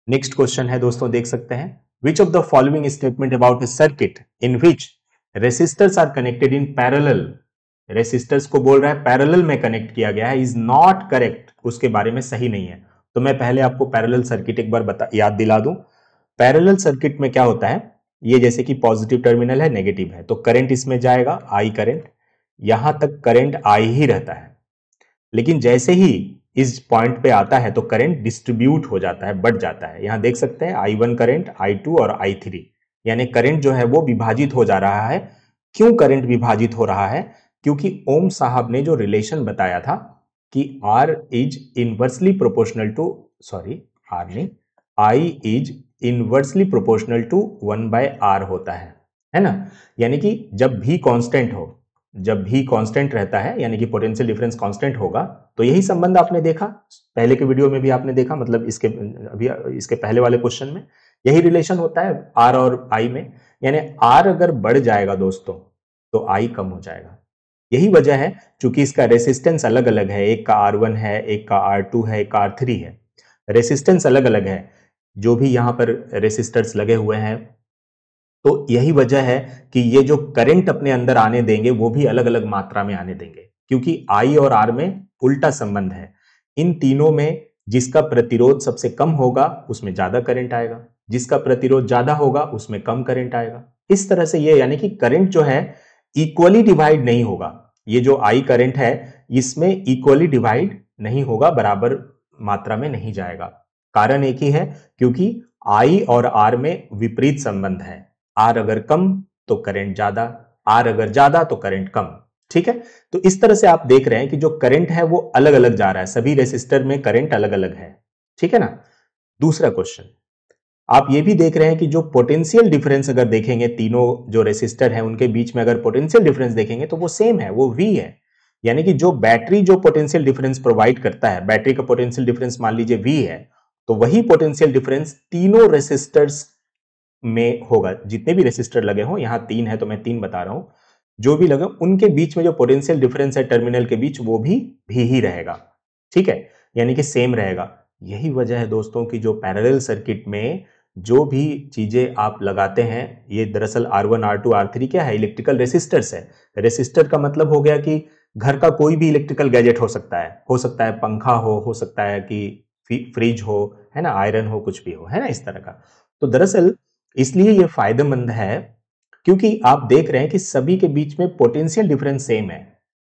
नेक्स्ट क्वेश्चन है दोस्तों, देख सकते हैं, which of the following statement about a circuit in which resistors are connected in parallel, resistors को बोल रहा है पैरेलल में कनेक्ट किया गया है, इज नॉट करेक्ट, उसके बारे में सही नहीं है। तो मैं पहले आपको पैरेलल सर्किट एक बार याद दिला दूं। पैरेलल सर्किट में क्या होता है, ये जैसे कि पॉजिटिव टर्मिनल है, नेगेटिव है, तो करंट इसमें जाएगा, आई करंट, यहां तक करंट आई ही रहता है। लेकिन जैसे ही इस पॉइंट पे आता है तो करंट डिस्ट्रीब्यूट हो जाता है, बढ़ जाता है। यहां देख सकते हैं I1 करंट, I2 और I3, यानी करंट जो है वो विभाजित हो जा रहा है। क्यों करंट विभाजित हो रहा है? क्योंकि ओम साहब ने जो रिलेशन बताया था कि R is inversely proportional to, sorry R नहीं, I is inversely proportional to 1/R होता है ना। यानी कि जब भी कांस्टेंट हो, जब भी कांस्टेंट रहता है, यानी कि पोटेंशियल डिफरेंस कांस्टेंट होगा, तो यही संबंध आपने देखा पहले के वीडियो में भी आपने देखा, मतलब इसके पहले वाले क्वेश्चन में यही रिलेशन होता है R और I में। यानी R अगर बढ़ जाएगा दोस्तों तो I कम हो जाएगा। यही वजह है, चूंकि इसका रेसिस्टेंस अलग अलग है, एक का R1 है, एक का R2 है, एक का R3 है, रेसिस्टेंस अलग अलग है, जो भी यहां पर रेसिस्टर्स लगे हुए हैं, तो यही वजह है कि ये जो करंट अपने अंदर आने देंगे वो भी अलग अलग मात्रा में आने देंगे, क्योंकि I और R में उल्टा संबंध है। इन तीनों में जिसका प्रतिरोध सबसे कम होगा उसमें ज्यादा करंट आएगा, जिसका प्रतिरोध ज्यादा होगा उसमें कम करंट आएगा। इस तरह से ये, यानी कि करंट जो है इक्वली डिवाइड नहीं होगा। ये जो I करंट है इसमें इक्वली डिवाइड नहीं होगा, बराबर मात्रा में नहीं जाएगा। कारण एक ही है, क्योंकि I और R में विपरीत संबंध है। R अगर कम तो करंट ज्यादा, R अगर ज्यादा तो करंट कम। ठीक है, तो इस तरह से आप देख रहे हैं कि जो करंट है वो अलग अलग जा रहा है, सभी रेसिस्टर में करंट अलग अलग है। ठीक है ना। दूसरा क्वेश्चन, आप ये भी देख रहे हैं कि जो पोटेंशियल डिफरेंस अगर देखेंगे, तीनों जो रेसिस्टर हैं उनके बीच में अगर पोटेंशियल डिफरेंस देखेंगे तो वो सेम है, वो V है। यानी कि जो बैटरी जो पोटेंशियल डिफरेंस प्रोवाइड करता है, बैटरी का पोटेंशियल डिफरेंस मान लीजिए V है, तो वही पोटेंशियल डिफरेंस तीनों रेसिस्टर्स में होगा। जितने भी रेसिस्टर लगे हों, यहां 3 है तो मैं 3 बता रहा हूं, जो भी लगे उनके बीच में जो पोटेंशियल डिफरेंस है टर्मिनल के बीच, वो भी ही रहेगा। ठीक है, यानी कि सेम रहेगा। यही वजह है दोस्तों कि जो पैरेलल सर्किट में जो भी चीजें आप लगाते हैं, ये दरअसल R1, R2, R3 क्या है, इलेक्ट्रिकल रेसिस्टर्स है। रेसिस्टर का मतलब हो गया कि घर का कोई भी इलेक्ट्रिकल गैजेट हो सकता है पंखा हो सकता है कि फ्रिज हो, है ना, आयरन हो, कुछ भी हो, है ना, इस तरह का। तो दरअसल इसलिए ये फायदेमंद है क्योंकि आप देख रहे हैं कि सभी के बीच में पोटेंशियल डिफरेंस सेम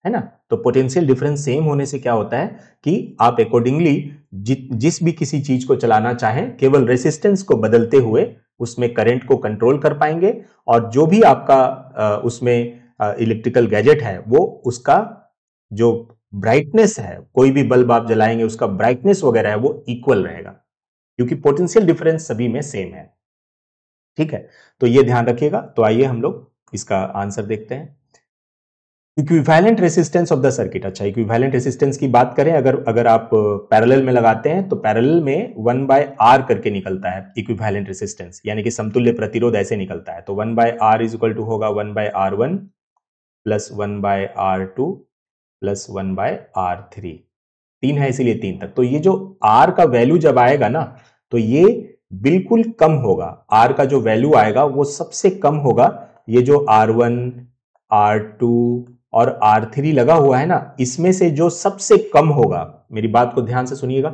है ना। तो पोटेंशियल डिफरेंस सेम होने से क्या होता है कि आप अकॉर्डिंगली जिस भी किसी चीज को चलाना चाहें, केवल रेसिस्टेंस को बदलते हुए उसमें करंट को कंट्रोल कर पाएंगे, और जो भी आपका उसमें इलेक्ट्रिकल गैजेट है वो उसका जो ब्राइटनेस है, कोई भी बल्ब आप जलाएंगे उसका ब्राइटनेस वगैरह है वो इक्वल रहेगा, क्योंकि पोटेंशियल डिफरेंस सभी में सेम है। ठीक है, तो ये ध्यान रखिएगा। तो आइए हम लोग इसका आंसर देखते हैं। Equivalent resistance of the circuit. अच्छा, इक्विवेलेंट रेसिस्टेंस की बात करें, अगर आप पैरेलल में लगाते हैं तो पैरेलल में 1/R करके निकलता है इक्विवेलेंट रेसिस्टेंस, यानी कि समतुल्य प्रतिरोध ऐसे निकलता है। तो 1/R इज इक्वल टू होगा 1/R1 plus 1/R2 plus 1/R3। 3 है इसीलिए 3 तक। तो ये जो R का वैल्यू जब आएगा ना, तो ये बिल्कुल कम होगा। R का जो वैल्यू आएगा वो सबसे कम होगा। ये जो R1, R2 और R3 लगा हुआ है ना, इसमें से जो सबसे कम होगा, मेरी बात को ध्यान से सुनिएगा,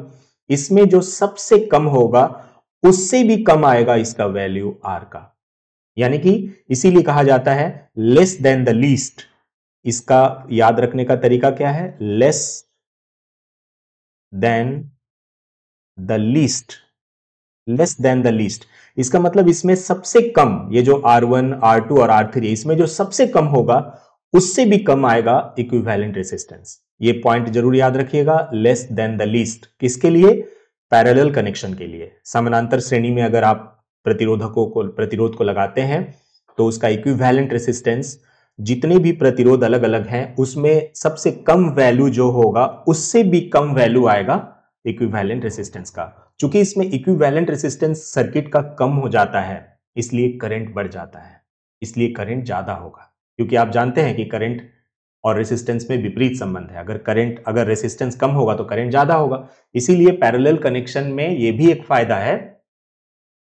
इसमें जो सबसे कम होगा उससे भी कम आएगा इसका वैल्यू R का। यानी कि इसीलिए कहा जाता है लेस देन द लीस्ट। इसका याद रखने का तरीका क्या है? Less than the least, less than the least. इसका मतलब इसमें सबसे कम, ये जो R1, R2 और R3, इसमें जो सबसे कम होगा उससे भी कम आएगा इक्विवेलेंट रेसिस्टेंस। ये पॉइंट जरूर याद रखिएगा, लेस देन द लीस्ट। किसके लिए? पैरेलल कनेक्शन के लिए। समानांतर श्रेणी में अगर आप प्रतिरोध को लगाते हैं तो उसका इक्विवेलेंट रेसिस्टेंस, जितने भी प्रतिरोध अलग अलग हैं उसमें सबसे कम वैल्यू जो होगा उससे भी कम वैल्यू आएगा इक्विवेलेंट रेसिस्टेंस का। चूंकि इसमें इक्विवेलेंट रेसिस्टेंस सर्किट का कम हो जाता है इसलिए करंट बढ़ जाता है, इसलिए करंट ज्यादा होगा। क्योंकि आप जानते हैं कि करंट और रेसिस्टेंस में विपरीत संबंध है, अगर रेसिस्टेंस कम होगा तो करंट ज्यादा होगा। इसीलिए पैरेलल कनेक्शन में यह भी एक फायदा है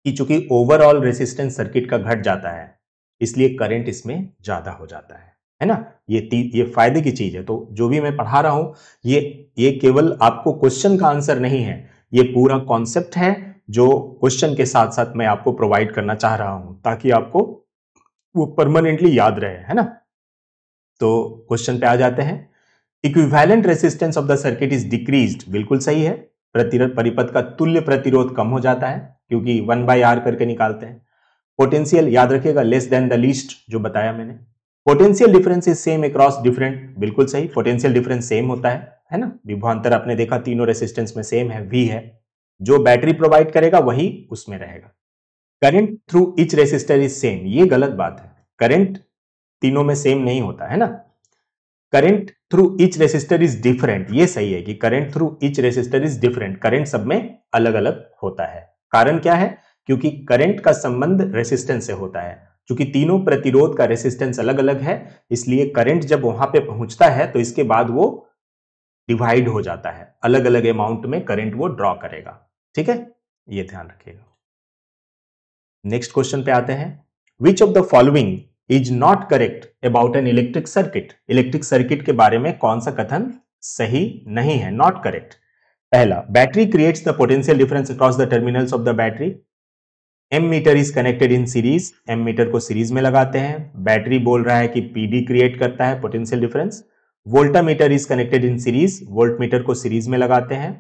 कि चूंकि ओवरऑल रेसिस्टेंस सर्किट का घट जाता है इसलिए करंट इसमें ज्यादा हो जाता है ना। ये फायदे की चीज है। तो जो भी मैं पढ़ा रहा हूं ये केवल आपको क्वेश्चन का आंसर नहीं है, ये पूरा कॉन्सेप्ट है जो क्वेश्चन के साथ साथ मैं आपको प्रोवाइड करना चाह रहा हूं ताकि आपको वो परमानेंटली याद रहे, है ना। तो क्वेश्चन पे आ जाते हैं। Equivalent resistance of the circuit is decreased, बिल्कुल सही है। परिपथ का तुल्य प्रतिरोध कम हो जाता है क्योंकि 1/R करके निकालते हैं। पोटेंशियल याद रखिएगा लेस देन द लीस्ट, जो बताया मैंने। Potential difference is same across different, बिल्कुल सही, पोटेंशियल डिफरेंस सेम होता है ना। विभवांतर आपने देखा तीनों रेसिस्टेंस में सेम है, V है। जो बैटरी प्रोवाइड करेगा वही उसमें रहेगा। Current through each resistor is same, ये गलत बात है। करंट तीनों में सेम नहीं होता है ना। Current through each resistor is different, ये सही है कि current through each resistor is different, current सब में अलग अलग होता है। कारण क्या है? क्योंकि करंट का संबंध रेसिस्टेंस से होता है। क्योंकि तीनों प्रतिरोध का रेसिस्टेंस अलग अलग है इसलिए करंट जब वहां पे पहुंचता है तो इसके बाद वो डिवाइड हो जाता है, अलग अलग अमाउंट में करंट वो ड्रॉ करेगा। ठीक है, ये ध्यान रखिएगा। नेक्स्ट क्वेश्चन पे आते हैं। Which of the following is not correct about an electric circuit, electric circuit के बारे में कौन सा कथन सही नहीं है, नॉट करेक्ट। पहला, battery creates the potential difference across the terminals of the battery. Ammeter is connected in series, ammeter को सीरीज में लगाते हैं। बैटरी बोल रहा है कि पीडी क्रिएट करता है potential difference. Voltmeter is connected in series, voltmeter को सीरीज में लगाते हैं।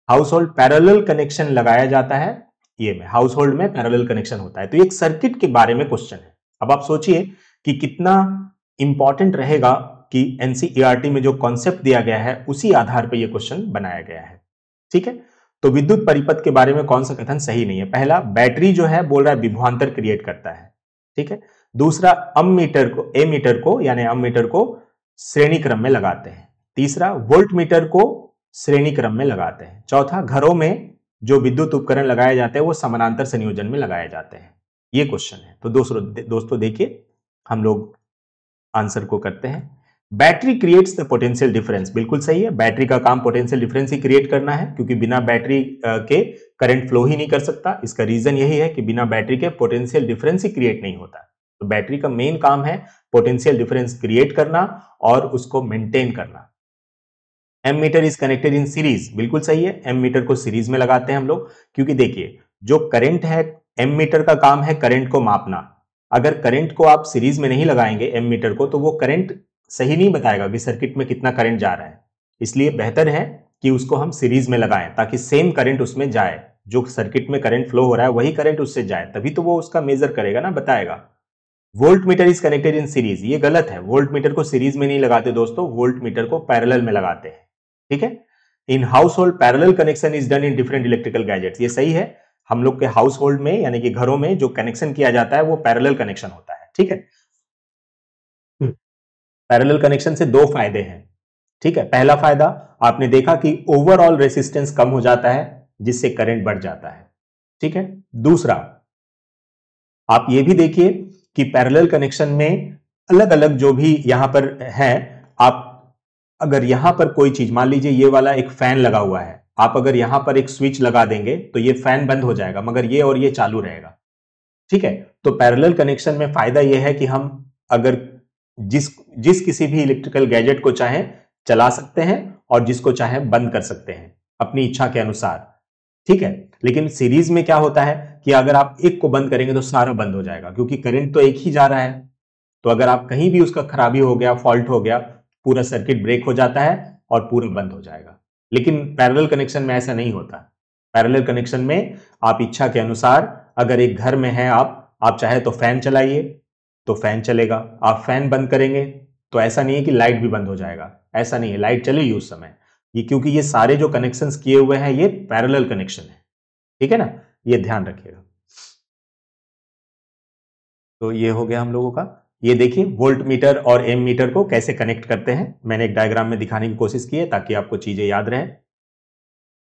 हाउस होल्ड पैरेलल कनेक्शन लगाया जाता है, ये में हाउस होल्ड में पैरेलल कनेक्शन होता है। तो एक सर्किट के बारे में क्वेश्चन है। अब आप सोचिए कि कितना इंपॉर्टेंट रहेगा कि एनसीईआरटी में जो कॉन्सेप्ट दिया गया है उसी आधार पर यह क्वेश्चन बनाया गया है। ठीक है, तो विद्युत परिपथ के बारे में कौन सा कथन सही नहीं है? पहला, बैटरी जो है बोल रहा है विभवांतर क्रिएट करता है। ठीक है। दूसरा, ए मीटर को यानी अम मीटर को श्रेणी क्रम में लगाते हैं। तीसरा, वोल्ट मीटर को श्रेणी क्रम में लगाते हैं। चौथा, घरों में जो विद्युत उपकरण लगाए जाते हैं वो समानांतर संयोजन में लगाए जाते हैं। ये क्वेश्चन है। तो दोस्तों देखिए, हम लोग आंसर को करते हैं। Battery creates the potential difference, बिल्कुल सही है। बैटरी का काम पोटेंशियल डिफरेंस ही क्रिएट करना है क्योंकि बिना बैटरी के करंट फ्लो ही नहीं कर सकता। इसका रीजन यही है कि बिना बैटरी के पोटेंशियल डिफरेंस ही क्रिएट नहीं होता। तो बैटरी का मेन काम है पोटेंशियल डिफरेंस क्रिएट करना और उसको मेंटेन करना। Ammeter is connected in series, बिल्कुल सही है। एम मीटर को सीरीज में लगाते हैं हम लोग क्योंकि देखिए जो करंट है, एम मीटर का काम है करंट को मापना। अगर करंट को आप सीरीज में नहीं लगाएंगे एम मीटर को तो वो करंट सही नहीं बताएगा कि सर्किट में कितना करंट जा रहा है। इसलिए बेहतर है कि उसको हम सीरीज में लगाएं ताकि सेम करंट उसमें जाए, जो सर्किट में करंट फ्लो हो रहा है वही करंट उससे जाए, तभी तो वो उसका मेजर करेगा ना, बताएगा। Volt meter is connected in series, ये गलत है। वोल्ट मीटर को सीरीज में नहीं लगाते दोस्तों, वोल्ट मीटर को पैरेलल में लगाते हैं। ठीक है। In house hold parallel connection is done in different electrical gadgets, ये सही है। हम लोग के हाउस होल्ड में यानी कि घरों में जो कनेक्शन किया जाता है वो पैरेलल कनेक्शन होता है। ठीक है। पैरेलल कनेक्शन से दो फायदे हैं। ठीक है, पहला फायदा आपने देखा कि ओवरऑल रेसिस्टेंस कम हो जाता है जिससे करंट बढ़ जाता है। ठीक है। दूसरा, आप ये भी देखिए कि पैरेलल कनेक्शन में अलग अलग जो भी यहां पर है, आप अगर यहां पर कोई चीज, मान लीजिए ये वाला एक फैन लगा हुआ है, आप अगर यहां पर एक स्विच लगा देंगे तो ये फैन बंद हो जाएगा मगर ये और ये चालू रहेगा। ठीक है। तो पैरेलल कनेक्शन में फायदा यह है कि हम अगर जिस किसी भी इलेक्ट्रिकल गैजेट को चाहे चला सकते हैं और जिसको चाहे बंद कर सकते हैं अपनी इच्छा के अनुसार। ठीक है। लेकिन सीरीज में क्या होता है कि अगर आप एक को बंद करेंगे तो सारा बंद हो जाएगा क्योंकि करंट तो एक ही जा रहा है। तो अगर आप कहीं भी उसका खराबी हो गया, फॉल्ट हो गया, पूरा सर्किट ब्रेक हो जाता है और पूरा बंद हो जाएगा। लेकिन पैरेलल कनेक्शन में ऐसा नहीं होता। पैरेलल कनेक्शन में आप इच्छा के अनुसार, अगर एक घर में है आप चाहे तो फैन चलाइए तो फैन चलेगा, आप फैन बंद करेंगे तो ऐसा नहीं है कि लाइट भी बंद हो जाएगा, ऐसा नहीं है, लाइट चलेगी उस समय। ये क्योंकि ये सारे जो कनेक्शंस किए हुए हैं ये पैरेलल कनेक्शन है। ठीक है ना, ये ध्यान रखिएगा। तो ये हो गया हम लोगों का। ये देखिए वोल्ट मीटर और एम मीटर को कैसे कनेक्ट करते हैं, मैंने एक डायग्राम में दिखाने की कोशिश की है ताकि आपको चीजें याद रहें।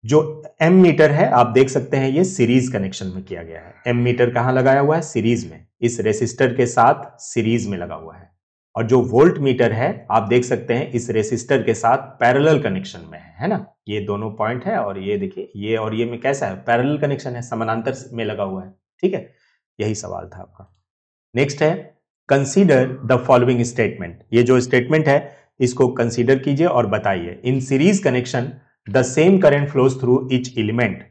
जो एम मीटर है आप देख सकते हैं ये सीरीज कनेक्शन में किया गया है। एम मीटर कहां लगाया हुआ है? सीरीज में, इस रेसिस्टर के साथ सीरीज में लगा हुआ है। और जो वोल्ट मीटर है आप देख सकते हैं इस रेसिस्टर के साथ पैरेलल कनेक्शन में है ना। ये दोनों पॉइंट है और ये देखिए ये और ये में कैसा है? पैरेलल कनेक्शन है, समानांतर में लगा हुआ है। ठीक है, यही सवाल था आपका। नेक्स्ट है कंसीडर द फॉलोइंग स्टेटमेंट। ये जो स्टेटमेंट है इसको कंसीडर कीजिए और बताइए। In series connection the same current flows through each element.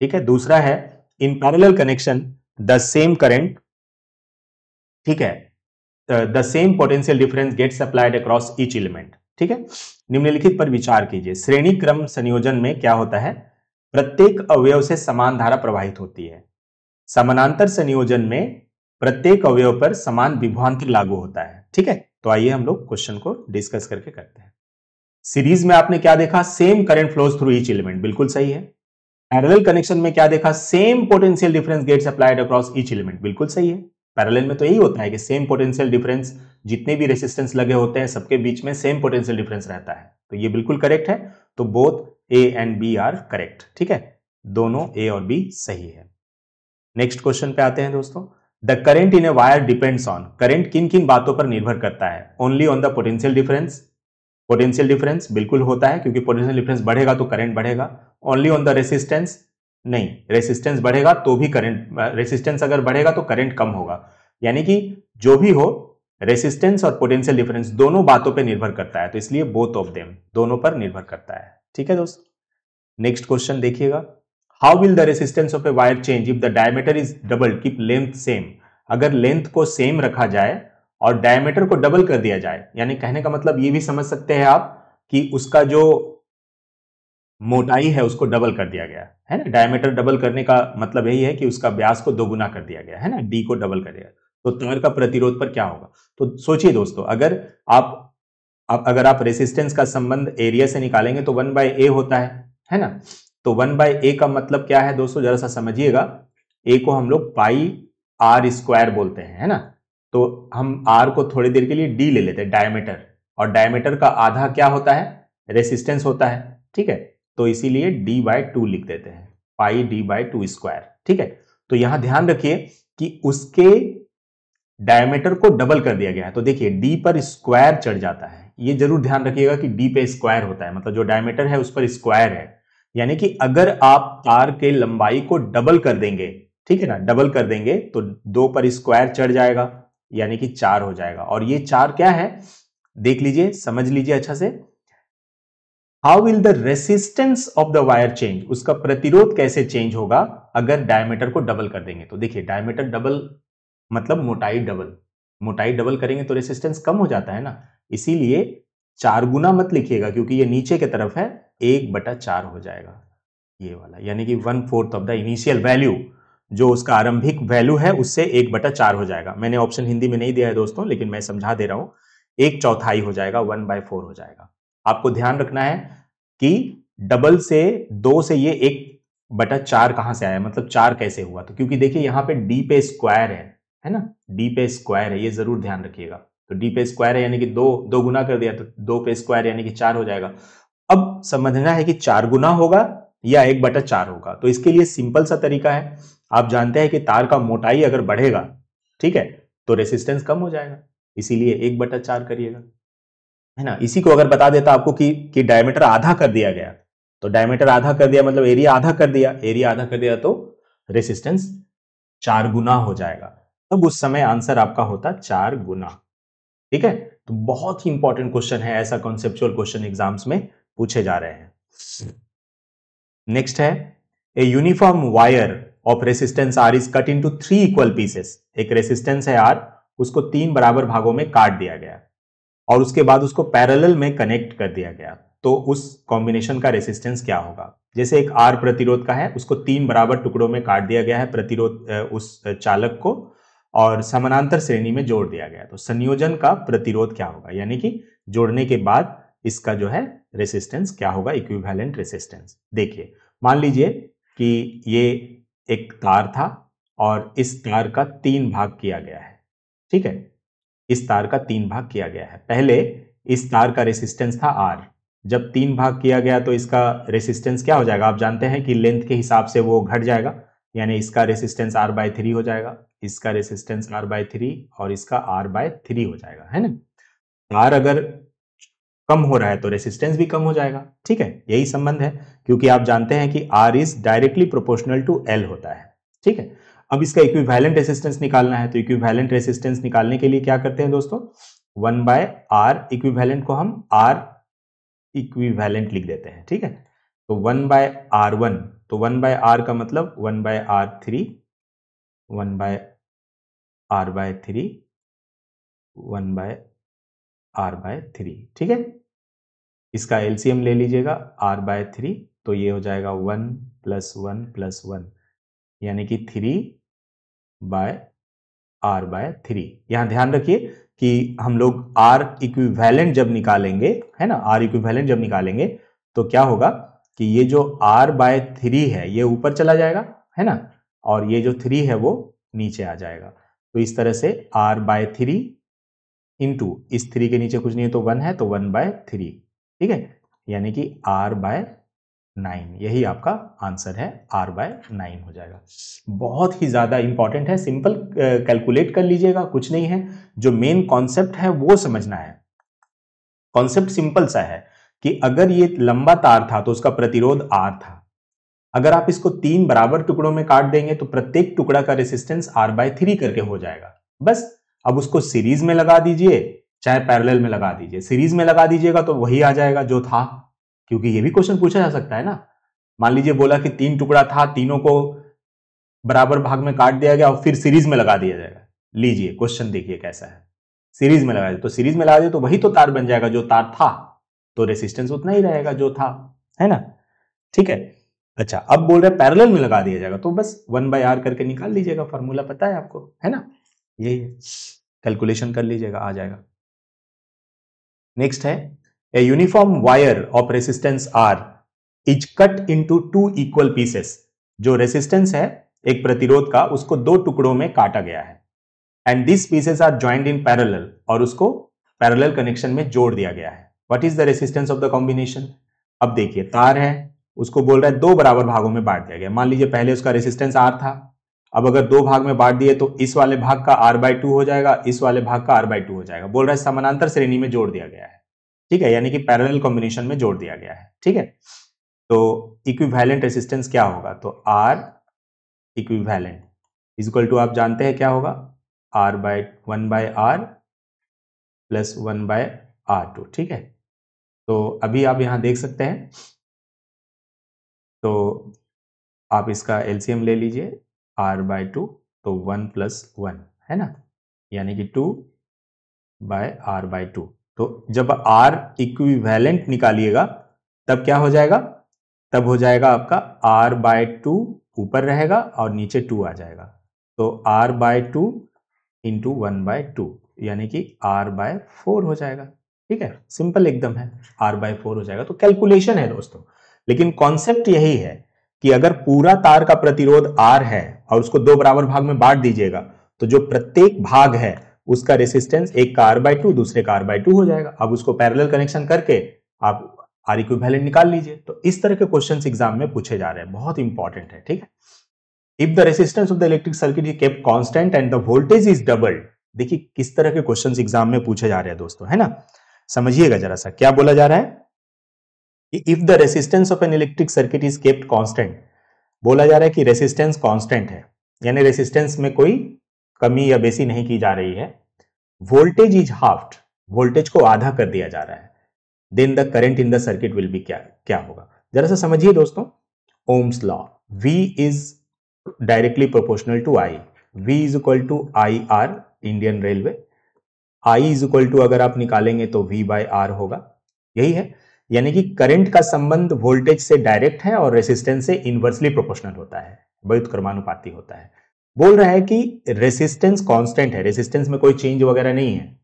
ठीक है, दूसरा है in parallel connection the same current, ठीक है, the same potential difference gets applied across each element. ठीक है, निम्नलिखित पर विचार कीजिए। श्रेणी क्रम संयोजन में क्या होता है? प्रत्येक अवयव से समान धारा प्रवाहित होती है। समानांतर संयोजन में प्रत्येक अवयव पर समान विभवांतर लागू होता है। ठीक है, तो आइए हम लोग क्वेश्चन को डिस्कस करके करते हैं। सीरीज में आपने क्या देखा? Same current flows through each element, बिल्कुल सही है। पैरेलल कनेक्शन में क्या देखा? Same potential difference gets applied across each element, बिल्कुल सही है। पैरेलल में तो यही होता है कि सेम पोटेंशियल डिफरेंस, जितने भी रेसिस्टेंस लगे होते हैं सबके बीच में सेम पोटेंशियल डिफरेंस रहता है, तो ये बिल्कुल करेक्ट है। तो both A and B are correct. ठीक है, दोनों ए और बी सही है। नेक्स्ट क्वेश्चन पे आते हैं दोस्तों। The current in a wire depends on, current किन किन बातों पर निर्भर करता है? Only on the potential difference, potential difference बिल्कुल होता है क्योंकि पोटेंशियल डिफरेंस बढ़ेगा तो करंट बढ़ेगा। ओनली ऑन द रेसिस्टेंस, नहीं, रेसिस्टेंस बढ़ेगा तो भी करंट, रेसिस्टेंस अगर बढ़ेगा तो करंट कम होगा। यानी कि जो भी हो, रेसिस्टेंस और पोटेंशियल डिफरेंस दोनों बातों पर निर्भर करता है, तो इसलिए बोथ ऑफ देम, दोनों पर निर्भर करता है। ठीक है दोस्तों, नेक्स्ट क्वेश्चन देखिएगा। How will the resistance of a wire change if the diameter is double keep length same? अगर लेंथ को सेम रखा जाए और डायमीटर को डबल कर दिया जाए, यानी कहने का मतलब ये भी समझ सकते हैं आप कि उसका जो मोटाई है उसको डबल कर दिया गया है ना। डायमीटर डबल करने का मतलब यही है कि उसका व्यास को दोगुना कर दिया गया है ना, डी को डबल कर दिया। तो तार का प्रतिरोध पर क्या होगा? तो सोचिए दोस्तों, अगर आप रेसिस्टेंस का संबंध एरिया से निकालेंगे तो 1/a होता है ना। तो 1/a का मतलब क्या है दोस्तों, जरा सा समझिएगा। a को हम लोग पाई आर स्क्वायर बोलते हैं, है ना। तो हम r को थोड़ी देर के लिए d ले लेते हैं, डायमीटर, और डायमीटर का आधा क्या होता है? रेसिस्टेंस होता है। ठीक है, तो इसीलिए d/2 लिख देते हैं, पाई d/2 स्क्वायर। ठीक है, तो यहां ध्यान रखिए कि उसके डायमीटर को डबल कर दिया गया है, तो देखिए डी पर स्क्वायर चढ़ जाता है। ये जरूर ध्यान रखिएगा कि डी पे स्क्वायर होता है, मतलब जो डायमीटर है उस पर स्क्वायर है। यानी कि अगर आप तार के लंबाई को डबल कर देंगे, ठीक है ना, डबल कर देंगे तो 2 पर स्क्वायर चढ़ जाएगा, यानी कि 4 हो जाएगा। और ये 4 क्या है? देख लीजिए, समझ लीजिए अच्छा से। How will the resistance of the wire change? उसका प्रतिरोध कैसे चेंज होगा अगर डायमीटर को डबल कर देंगे? तो देखिए, डायमीटर डबल मतलब मोटाई डबल, मोटाई डबल करेंगे तो रेसिस्टेंस कम हो जाता है ना। इसीलिए 4 गुना मत लिखिएगा क्योंकि ये नीचे की तरफ है, 1/4 हो जाएगा ये वाला, यानी कि 1/4 ऑफ द इनिशियल वैल्यू, जो उसका आरंभिक वैल्यू है उससे 1/4 हो जाएगा। मैंने ऑप्शन हिंदी में नहीं दिया है दोस्तों, लेकिन मैं समझा दे रहा हूं। 1/4 हो जाएगा, 1/4 हो जाएगा। आपको ध्यान रखना है कि डबल से 2 से ये 1/4 कहां से आया, मतलब 4 कैसे हुआ? तो क्योंकि देखिए यहां पे डी पे स्क्वायर है ना, डी पे स्क्वायर है, ये जरूर ध्यान रखिएगा। तो डी पे स्क्वायर है यानी कि 2 गुना कर दिया, तो 2 पे स्क्वायर यानी कि 4 हो जाएगा। अब समझना है कि 4 गुना होगा या 1/4 होगा। तो इसके लिए सिंपल सा तरीका है, आप जानते हैं कि तार का मोटाई अगर बढ़ेगा, ठीक है, तो रेसिस्टेंस कम हो जाएगा, इसीलिए 1/4 करिएगा, है ना। इसी को अगर बता देता आपको कि डायमीटर आधा कर दिया गया, तो डायमीटर आधा कर दिया मतलब एरिया आधा कर दिया, एरिया आधा कर दिया तो रेसिस्टेंस 4 गुना हो जाएगा। तब उस समय आंसर आपका होता 4 गुना। ठीक है, तो बहुत ही इंपॉर्टेंट क्वेश्चन है, ऐसा कॉन्सेप्चुअल क्वेश्चन एग्जाम्स में पूछे जा रहे हैं। नेक्स्ट है a uniform wire of resistance R is cut into 3 equal pieces. एक रेसिस्टेंस है आर, उसको 3 बराबर भागों में काट दिया गया और उसके बाद उसको पैरेलल में कनेक्ट कर दिया गया, तो उस कॉम्बिनेशन का रेसिस्टेंस क्या होगा? जैसे एक आर प्रतिरोध का है, उसको 3 बराबर टुकड़ों में काट दिया गया है प्रतिरोध उस चालक को, और समानांतर श्रेणी में जोड़ दिया गया, तो संयोजन का प्रतिरोध क्या होगा? यानी कि जोड़ने के बाद इसका जो है रेसिस्टेंस क्या होगा, इक्विवेलेंट रेसिस्टेंस। देखिए, मान लीजिए कि ये एक तार था और इस तार का 3 भाग किया गया है। ठीक है, इस तार का 3 भाग किया गया है। पहले इस तार का रेसिस्टेंस था आर, जब 3 भाग किया गया तो इसका रेसिस्टेंस क्या हो जाएगा, आप जानते हैं कि लेंथ के हिसाब से वो घट जाएगा, यानी इसका रेसिस्टेंस R/3 हो जाएगा, इसका रेसिस्टेंस R/3 और इसका R/3 हो जाएगा, है ना। R अगर कम हो रहा है तो रेसिस्टेंस भी कम हो जाएगा, ठीक है, यही संबंध है, क्योंकि आप जानते हैं कि R is directly proportional to L होता है, ठीक है। अब इसका इक्विवेलेंट रेसिस्टेंस निकालना है, तो इक्विवेलेंट रेसिस्टेंस निकालने के लिए क्या करते हैं दोस्तों, 1/R इक्विवेलेंट को हम R इक्विवेलेंट लिख देते हैं, ठीक है। तो 1/R1, तो 1/R का मतलब 1/R3, 1/R/3, 1/R/3, ठीक है। इसका एलसीएम ले लीजिएगा R/3, तो ये हो जाएगा 1 + 1 + 1, यानी कि 3/R/3। यहां ध्यान रखिए कि हम लोग R इक्विवेलेंट जब निकालेंगे, है ना, R इक्विवेलेंट जब निकालेंगे तो क्या होगा कि ये जो R/3 है ये ऊपर चला जाएगा, है ना, और ये जो 3 है वो नीचे आ जाएगा। तो इस तरह से R/3 इंटू इस 3 के नीचे कुछ नहीं है तो 1 है, तो 1/3, ठीक है, यानी कि R/9, यही आपका आंसर है, R/9 हो जाएगा। बहुत ही ज्यादा इंपॉर्टेंट है, सिंपल कैलकुलेट कर लीजिएगा, कुछ नहीं है, जो मेन कॉन्सेप्ट है वो समझना है। कॉन्सेप्ट सिंपल सा है कि अगर ये लंबा तार था तो उसका प्रतिरोध R था, अगर आप इसको 3 बराबर टुकड़ों में काट देंगे तो प्रत्येक टुकड़ा का रेसिस्टेंस R/3 करके हो जाएगा, बस। अब उसको सीरीज में लगा दीजिए चाहे पैरेलल में लगा दीजिए, सीरीज में लगा दीजिएगा तो वही आ जाएगा जो था, क्योंकि ये भी क्वेश्चन पूछा जा सकता है ना। मान लीजिए बोला कि 3 टुकड़ा था, तीनों को बराबर भाग में काट दिया गया और फिर सीरीज में लगा दिया जाएगा, लीजिए क्वेश्चन देखिए कैसा है, सीरीज में लगा दिया तो सीरीज में लगा दिया तो वही तो तार बन जाएगा जो तार था, तो रेसिस्टेंस उतना ही रहेगा जो था, है ना, ठीक है। अच्छा, अब बोल रहे पैरेलल में लगा दिया जाएगा तो बस 1/R करके निकाल लीजिएगा, फॉर्मूला पता है आपको, है ना, यही है, कैलकुलेशन कर लीजिएगा, आ जाएगा। नेक्स्ट है, a uniform wire of resistance R is cut into 2 equal pieces. जो रेसिस्टेंस है एक प्रतिरोध का, उसको 2 टुकड़ों में काटा गया है, and this pieces are joined in parallel, और उसको पैरेलल कनेक्शन में जोड़ दिया गया है। What is the resistance of the combination. अब देखिए तार है, उसको बोल रहा है 2 बराबर भागों में बांट दिया गया, मान लीजिए पहले उसका रेसिस्टेंस R था, अब अगर 2 भाग में बांट दिए तो इस वाले भाग का R/2 हो जाएगा, इस वाले भाग का R/2 हो जाएगा, बोल रहा है समानांतर श्रेणी में जोड़ दिया गया है, ठीक है, यानी कि पैरेलल कॉम्बिनेशन में जोड़ दिया गया है, ठीक है। तो इक्विवेलेंट रेसिस्टेंस क्या होगा, तो R equivalent is equal to, आप जानते हैं क्या होगा, 1/R प्लस 1/R2, ठीक है। तो अभी आप यहां देख सकते हैं, तो आप इसका एलसीएम ले लीजिए R/2, तो 1 + 1, है ना, यानी कि 2/R/2। तो जब R इक्विवेलेंट निकालिएगा तब क्या हो जाएगा, तब हो जाएगा आपका R/2 ऊपर रहेगा और नीचे 2 आ जाएगा, तो R/2 इंटू 1/2, यानी कि R/4 हो जाएगा, ठीक है, सिंपल एकदम है, R/4 हो जाएगा। तो कैलकुलेशन है दोस्तों, लेकिन कॉन्सेप्ट यही है कि अगर पूरा तार का प्रतिरोध R है और उसको 2 बराबर भाग में बांट दीजिएगा तो जो प्रत्येक भाग है उसका रेसिस्टेंस, एक का R/2 दूसरे का R/2 हो जाएगा। अब उसको पैरेलल कनेक्शन करके आप R इक्विवेलेंट निकाल लीजिए। तो इस तरह के क्वेश्चंस एग्जाम में पूछे जा रहे हैं, बहुत इंपॉर्टेंट है, ठीक है। If the resistance of the electric circuit is kept constant and the voltage is doubled, देखिए किस तरह के क्वेश्चंस एग्जाम में पूछे जा रहे हैं दोस्तों, है ना, समझिएगा जरा सा क्या बोला जा रहा है। If the resistance of N electric circuit is kept constant, बोला जा रहा है कि रेसिस्टेंस कांस्टेंट है, यानी रेसिस्टेंस में कोई कमी या बेसी नहीं की जा रही है, वोल्टेज इज हाफ्ड, वोल्टेज को आधा कर दिया जा रहा है, then the current in the circuit will be, क्या क्या होगा, जरा सा समझिए दोस्तों। Ohm's law, V is directly proportional to I, V is equal to IR, Indian railway, I is equal to अगर आप निकालेंगे तो V/R होगा, यही है, यानी कि करंट का संबंध वोल्टेज से डायरेक्ट है और रेसिस्टेंस से इनवर्सली प्रोपोर्शनल होता है, व्युत्क्रमानुपाती होता है। बोल रहा है कि रेसिस्टेंस कांस्टेंट है, रेसिस्टेंस में कोई चेंज वगैरह नहीं है,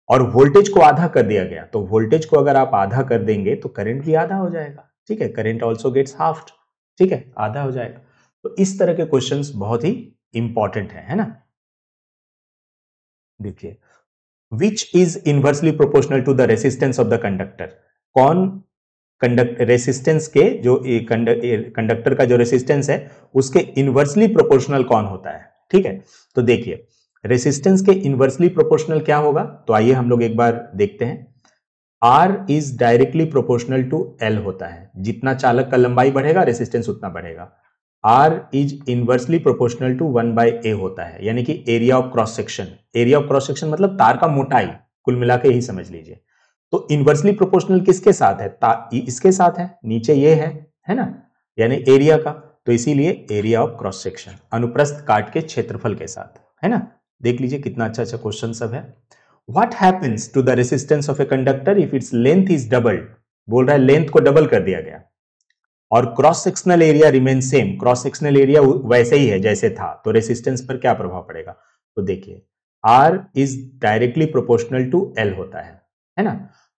और वोल्टेज को आधा कर दिया गया, तो वोल्टेज को अगर आप आधा कर देंगे तो करंट भी आधा हो जाएगा, ठीक है, करंट ऑल्सो गेट्स हाफ्ड, ठीक है, आधा हो जाएगा। तो इस तरह के क्वेश्चंस बहुत ही इंपॉर्टेंट है ना। देखिए, which is inversely proportional to the resistance of the conductor, कौन रेसिस्टेंस के जो कंडक्टर का जो रेसिस्टेंस है उसके इनवर्सली प्रोपोर्शनल कौन होता है। ठीक है, तो देखिए रेसिस्टेंस के इनवर्सली प्रोपोर्शनल क्या होगा, तो आइए हम लोग एक बार देखते हैं। R is directly proportional to L होता है, जितना चालक का लंबाई बढ़ेगा रेसिस्टेंस उतना बढ़ेगा। R is inversely proportional to 1/A होता है, यानी कि area of cross section. Area of cross section मतलब तार का मोटाई, कुल मिला के यही समझ लीजिए। तो इनवर्सली प्रोपोर्शनल किसके साथ है, इसके साथ है, नीचे ये है ना, यानी एरिया का, तो इसीलिए एरिया ऑफ क्रॉस सेक्शन अनुप्रस्थ काट के क्षेत्रफल के साथ, है ना। देख लीजिए कितना अच्छा अच्छा क्वेश्चन सब है। What happens to the resistance of a conductor if its length is doubled? बोल रहा है लेंथ को डबल कर दिया गया और cross sectional area remain same, cross sectional area वैसे ही है जैसे था, तो रेसिस्टेंस पर क्या प्रभाव पड़ेगा। तो देखिए R is directly proportional to L होता है ना।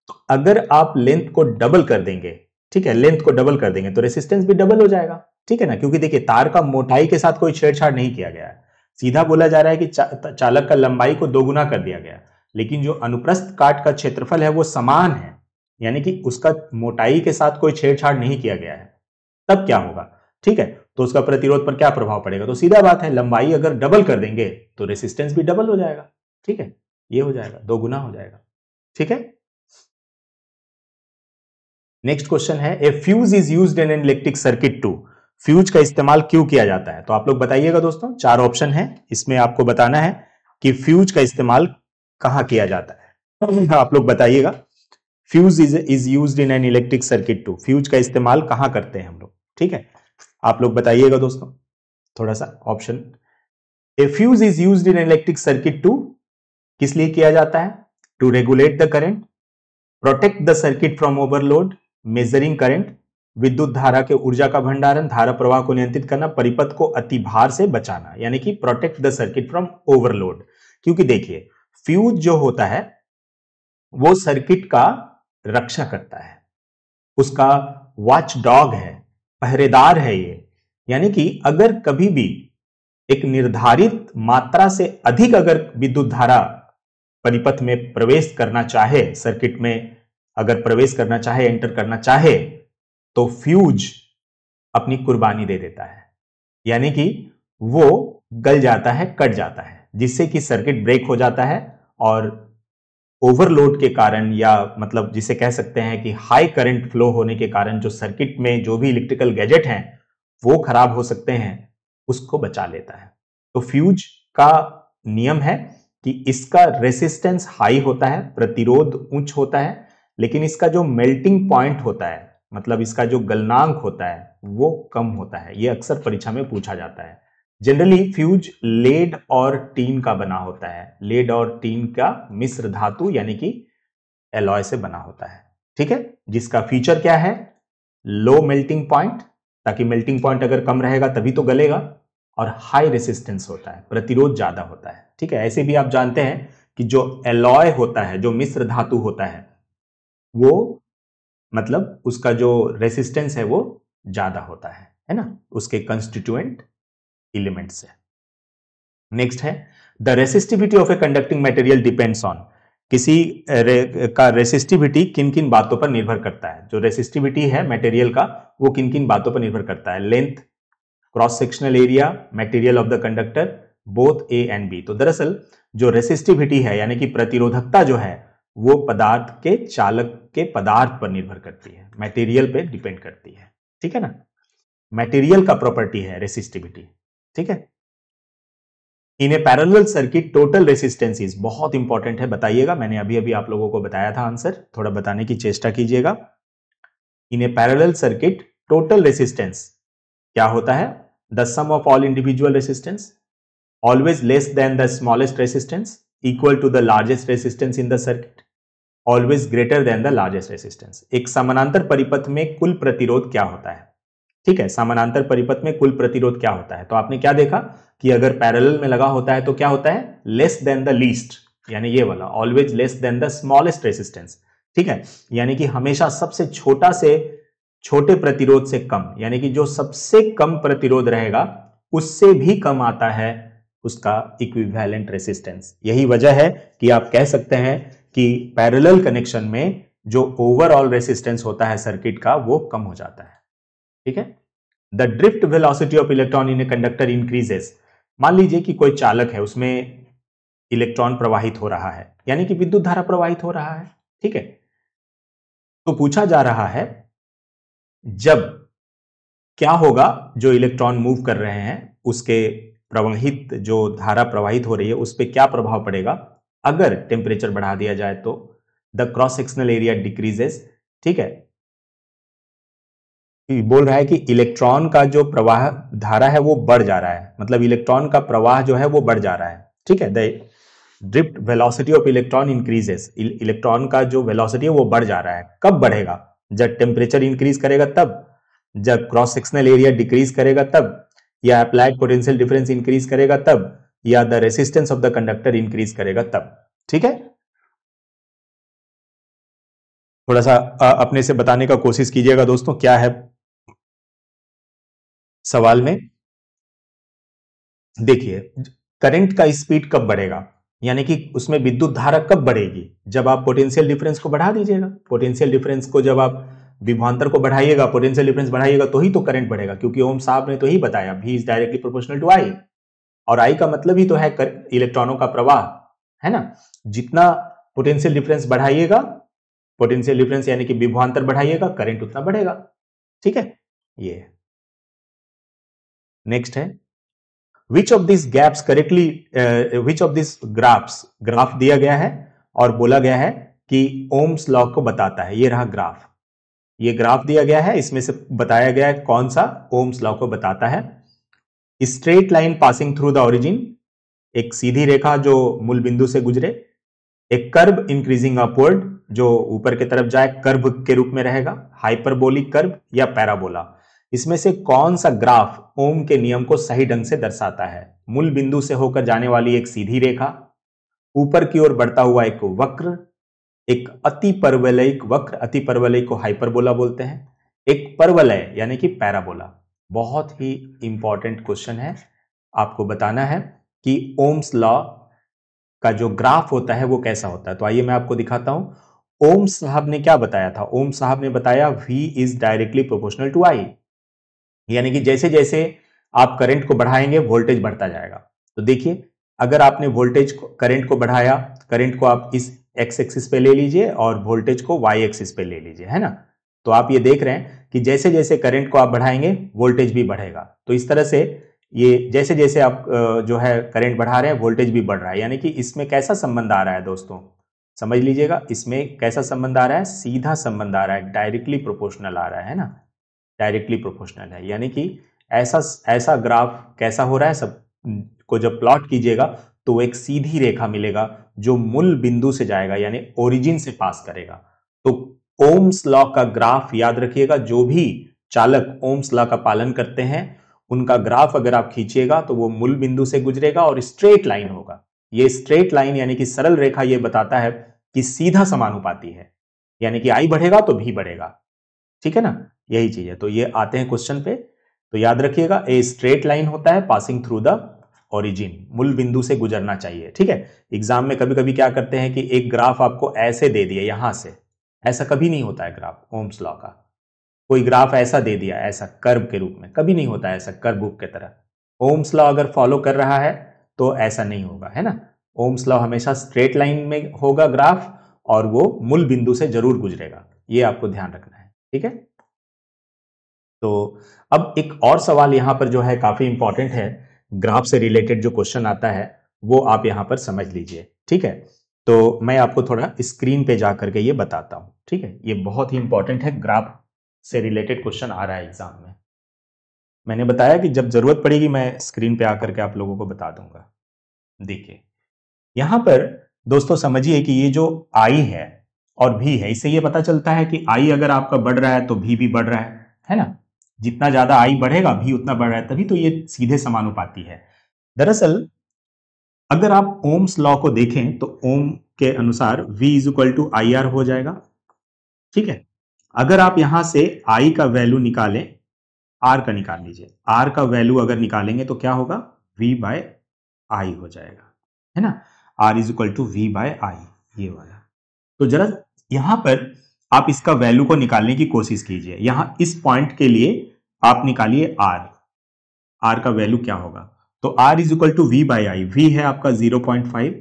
तो अगर आप लेंथ को डबल कर देंगे, ठीक है, लेंथ को डबल कर देंगे तो रेसिस्टेंस भी डबल हो जाएगा, ठीक है ना, क्योंकि देखिए तार का मोटाई के साथ कोई छेड़छाड़ नहीं किया गया है, सीधा बोला जा रहा है कि चालक का लंबाई को दोगुना कर दिया गया, लेकिन जो अनुप्रस्थ काट का क्षेत्रफल है वो समान है, यानी कि उसका मोटाई के साथ कोई छेड़छाड़ नहीं किया गया है। तब क्या होगा, ठीक है, तो उसका प्रतिरोध पर क्या प्रभाव पड़ेगा, तो सीधा बात है लंबाई अगर डबल कर देंगे तो रेसिस्टेंस भी डबल हो जाएगा, ठीक है, ये हो जाएगा, दोगुना हो जाएगा, ठीक है। नेक्स्ट क्वेश्चन है, a fuse is used in an electric circuit to. Fuse का इस्तेमाल क्यों किया जाता है, तो आप लोग बताइएगा दोस्तों, 4 ऑप्शन है, इसमें आपको बताना है कि फ्यूज का इस्तेमाल कहां किया जाता है। आप लोग बताइएगा, fuse is used in an electric circuit to, fuse का इस्तेमाल कहां करते हैं हम लोग, ठीक है, आप लोग बताइएगा दोस्तों थोड़ा सा option. A fuse is used in electric circuit to, किस लिए किया जाता है, to regulate the current, protect the circuit from overload, measuring current, विद्युत धारा के ऊर्जा का भंडारण, धारा प्रवाह को नियंत्रित करना, परिपथ को अतिभार से बचाना, यानी कि protect the circuit from overload. क्योंकि देखिए फ्यूज जो होता है वो सर्किट का रक्षा करता है, उसका वॉच डॉग है, पहरेदार है ये, यानी कि अगर कभी भी एक निर्धारित मात्रा से अधिक अगर विद्युत धारा परिपथ में प्रवेश करना चाहे, सर्किट में अगर प्रवेश करना चाहे, एंटर करना चाहे, तो फ्यूज अपनी कुर्बानी दे देता है, यानी कि वो गल जाता है, कट जाता है, जिससे कि सर्किट ब्रेक हो जाता है और ओवरलोड के कारण, या मतलब जिसे कह सकते हैं कि हाई करंट फ्लो होने के कारण जो सर्किट में जो भी इलेक्ट्रिकल गैजेट हैं वो खराब हो सकते हैं, उसको बचा लेता है। तो फ्यूज का नियम है कि इसका रेसिस्टेंस हाई होता है, प्रतिरोध उच्च होता है, लेकिन इसका जो मेल्टिंग पॉइंट होता है, मतलब इसका जो गलनांक होता है वो कम होता है। ये अक्सर परीक्षा में पूछा जाता है। जनरली फ्यूज लेड और टीन का बना होता है, लेड और टीन का मिश्र धातु यानी कि एलॉय से बना होता है, ठीक है, जिसका फीचर क्या है, लो मेल्टिंग पॉइंट, ताकि मेल्टिंग पॉइंट अगर कम रहेगा तभी तो गलेगा, और हाई रेसिस्टेंस होता है, प्रतिरोध ज्यादा होता है, ठीक है। ऐसे भी आप जानते हैं कि जो एलॉय होता है, जो मिश्र धातु होता है, वो मतलब उसका जो रेसिस्टेंस है वो ज्यादा होता है ना, उसके कंस्टिट्यूएंट एलिमेंट से। नेक्स्ट है, the resistivity of a conducting material depends on, किसी का रेसिस्टिविटी किन किन बातों पर निर्भर करता है, जो रेसिस्टिविटी है मटेरियल का वो किन किन बातों पर निर्भर करता है, length, cross sectional area, material of the conductor, both A and B. तो दरअसल जो रेसिस्टिविटी है यानी कि प्रतिरोधकता जो है वो पदार्थ के चालक के पदार्थ पर निर्भर करती है, मटेरियल पे डिपेंड करती है, ठीक है ना, मटेरियल का प्रॉपर्टी है रेसिस्टिविटी, ठीक है। In a parallel circuit total resistance is, बहुत इंपॉर्टेंट है, बताइएगा, मैंने अभी अभी आप लोगों को बताया था आंसर, थोड़ा बताने की चेष्टा कीजिएगा। In a parallel circuit total resistance क्या होता है, the sum of all individual resistance, always less than the smallest resistance, equal to the largest resistance in the circuit, always greater than the largest resistance. एक समानांतर परिपथ में कुल प्रतिरोध क्या होता है, ठीक है, समानांतर परिपथ में कुल प्रतिरोध क्या होता है, तो आपने क्या देखा कि अगर पैरेलल में लगा होता है तो क्या होता है, लेस देन द लीस्ट, यानी ये वाला, always less than the smallest resistance, ठीक है, यानी कि हमेशा सबसे छोटा से छोटे प्रतिरोध से कम, यानी कि जो सबसे कम प्रतिरोध रहेगा उससे भी कम आता है उसका इक्विवेलेंट रेसिस्टेंस। यही वजह है कि आप कह सकते हैं कि पैरेलल कनेक्शन में जो ओवरऑल रेसिस्टेंस होता है सर्किट का वो कम हो जाता है। ठीक है। The drift velocity of electron in a conductor increases. मान लीजिए कि कोई चालक है, उसमें इलेक्ट्रॉन प्रवाहित हो रहा है, यानी कि विद्युत धारा प्रवाहित हो रहा है। ठीक है। तो पूछा जा रहा है जब क्या होगा, जो इलेक्ट्रॉन मूव कर रहे हैं उसके प्रवाहित जो धारा प्रवाहित हो रही है उस पर क्या प्रभाव पड़ेगा अगर टेम्परेचर बढ़ा दिया जाए तो। The cross sectional area decreases. ठीक है। बोल रहा है कि इलेक्ट्रॉन का जो प्रवाह धारा है वो बढ़ जा रहा है, मतलब इलेक्ट्रॉन का प्रवाह जो है वो बढ़ जा रहा है। ठीक है। The drift velocity of electron increases. Electron का जो वेलोसिटी है वो बढ़ जा रहा है। कब बढ़ेगा? जब टेम्परेचर इंक्रीज करेगा तब, जब क्रॉस सेक्शनल एरिया डिक्रीज करेगा तब, या अप्लाइड पोटेंशियल डिफरेंस इंक्रीज करेगा तब, या the resistance of the conductor increase करेगा तब। ठीक है। थोड़ा सा अपने से बताने का कोशिश कीजिएगा दोस्तों, क्या है सवाल में। देखिए, करंट का स्पीड कब बढ़ेगा, यानी कि उसमें विद्युत धारा कब बढ़ेगी? जब आप पोटेंशियल डिफरेंस को बढ़ा दीजिएगा। पोटेंशियल डिफरेंस को जब आप विभवांतर को बढ़ाइएगा, पोटेंशियल डिफरेंस बढ़ाइएगा तो ही तो करंट बढ़ेगा, क्योंकि ओम साहब ने तो ही बताया V is directly proportional to I, और I का मतलब ही तो है इलेक्ट्रॉनों का प्रवाह, है ना। जितना पोटेंशियल डिफरेंस बढ़ाइएगा, पोटेंशियल डिफरेंस यानी कि विभवांतर बढ़ाइएगा, करंट उतना बढ़ेगा। ठीक है। ये नेक्स्ट है, which of this gaps correctly, which of this graphs, graph दिया गया है और बोला गया है कि ओम्स लॉ को बताता है। ये रहा ग्राफ, ये ग्राफ दिया गया है, इसमें से बताया गया है कौन सा ओम्स लॉ को बताता है। Straight line passing through the origin, एक सीधी रेखा जो मूल बिंदु से गुजरे। एक कर्व इंक्रीजिंग अपवर्ड, जो ऊपर की तरफ जाए, कर्व के रूप में रहेगा। हाइपरबोलिक कर्व या पैराबोला। इसमें से कौन सा ग्राफ ओम के नियम को सही ढंग से दर्शाता है? मूल बिंदु से होकर जाने वाली एक सीधी रेखा, ऊपर की ओर बढ़ता हुआ एक वक्र, एक अति परवलयिक वक्र, अति परवलयिक को हाइपरबोला बोलते हैं, एक परवलय यानी कि पैराबोला। बहुत ही इंपॉर्टेंट क्वेश्चन है, आपको बताना है कि ओम्स लॉ का जो ग्राफ होता है वो कैसा होता है। तो आइए मैं आपको दिखाता हूं। ओम साहब ने क्या बताया था? ओम साहब ने बताया V is directly proportional to I, यानी कि जैसे जैसे आप करंट को बढ़ाएंगे वोल्टेज बढ़ता जाएगा। तो देखिए, अगर आपने वोल्टेज करंट को बढ़ाया, करंट को आप इस एक्स एक्सिस पे ले लीजिए और वोल्टेज को वाई एक्सिस पे ले लीजिए, है ना। तो आप ये देख रहे हैं कि जैसे जैसे करंट को आप बढ़ाएंगे वोल्टेज भी बढ़ेगा। तो इस तरह से ये जैसे जैसे आप जो है करंट बढ़ा रहे हैं वोल्टेज भी बढ़ रहा है, यानी कि इसमें कैसा संबंध आ रहा है दोस्तों, समझ लीजिएगा। इसमें कैसा संबंध आ रहा है? सीधा संबंध आ रहा है, डायरेक्टली प्रोपोर्शनल आ रहा है ना, डायरेक्टली प्रोपोर्शनल है। यानी कि ऐसा ऐसा ग्राफ कैसा हो रहा है, सब को जब प्लॉट कीजिएगा तो एक सीधी रेखा मिलेगा जो मूल बिंदु से जाएगा, यानी ओरिजिन से पास करेगा। तो ओम्स लॉ का ग्राफ याद रखिएगा, जो भी चालक ओम्स लॉ का पालन करते हैं उनका ग्राफ अगर आप खींचिएगा तो वो मूल बिंदु से गुजरेगा और स्ट्रेट लाइन होगा। ये स्ट्रेट लाइन यानी कि सरल रेखा ये बताता है कि सीधा समानुपाती है, यानी कि I बढ़ेगा तो V बढ़ेगा। ठीक है ना, यही चीज है। तो ये आते हैं क्वेश्चन पे, तो याद रखिएगा ए स्ट्रेट लाइन होता है पासिंग थ्रू द ओरिजिन, मूल बिंदु से गुजरना चाहिए। ठीक है। एग्जाम में कभी कभी क्या करते हैं कि एक ग्राफ आपको ऐसे दे दिया यहां से, ऐसा कभी नहीं होता है ग्राफ ओम्स लॉ का। कोई ग्राफ ऐसा दे दिया ऐसा कर्व के रूप में, कभी नहीं होता है ऐसा कर्व बुक की तरह। ओम्स लॉ अगर फॉलो कर रहा है तो ऐसा नहीं होगा, है ना। ओम्स लॉ हमेशा स्ट्रेट लाइन में होगा ग्राफ, और वो मूल बिंदु से जरूर गुजरेगा, ये आपको ध्यान रखना है। ठीक है। तो अब एक और सवाल यहां पर जो है काफी इंपॉर्टेंट है, ग्राफ से रिलेटेड जो क्वेश्चन आता है वो आप यहां पर समझ लीजिए। ठीक है। तो मैं आपको थोड़ा स्क्रीन पे जा करके ये बताता हूं। ठीक है। ये बहुत ही इंपॉर्टेंट है, ग्राफ से रिलेटेड क्वेश्चन आ रहा है एग्जाम में। मैंने बताया कि जब जरूरत पड़ेगी मैं स्क्रीन पे आकर के आप लोगों को बता दूंगा। देखिए, यहां पर दोस्तों समझिए कि ये जो I है और V है, इससे ये पता चलता है कि I अगर आपका बढ़ रहा है तो V भी बढ़ रहा है ना। जितना ज्यादा I बढ़ेगा V उतना बढ़ रहा है, तभी तो ये सीधे समानुपाती है। दरअसल अगर आप ओम्स लॉ को देखें तो ओम के अनुसार V is equal to IR हो जाएगा। ठीक है। अगर आप यहां से I का वैल्यू निकालें, R का निकाल लीजिए, R का वैल्यू अगर निकालेंगे तो क्या होगा? V बाय I हो जाएगा, है ना। R is equal to V by I, ये वाला। तो जरा यहां पर आप इसका वैल्यू को निकालने की कोशिश कीजिए। यहां इस पॉइंट के लिए आप निकालिए आर का वैल्यू क्या होगा। तो R is equal to V by I. V है आपका 0.5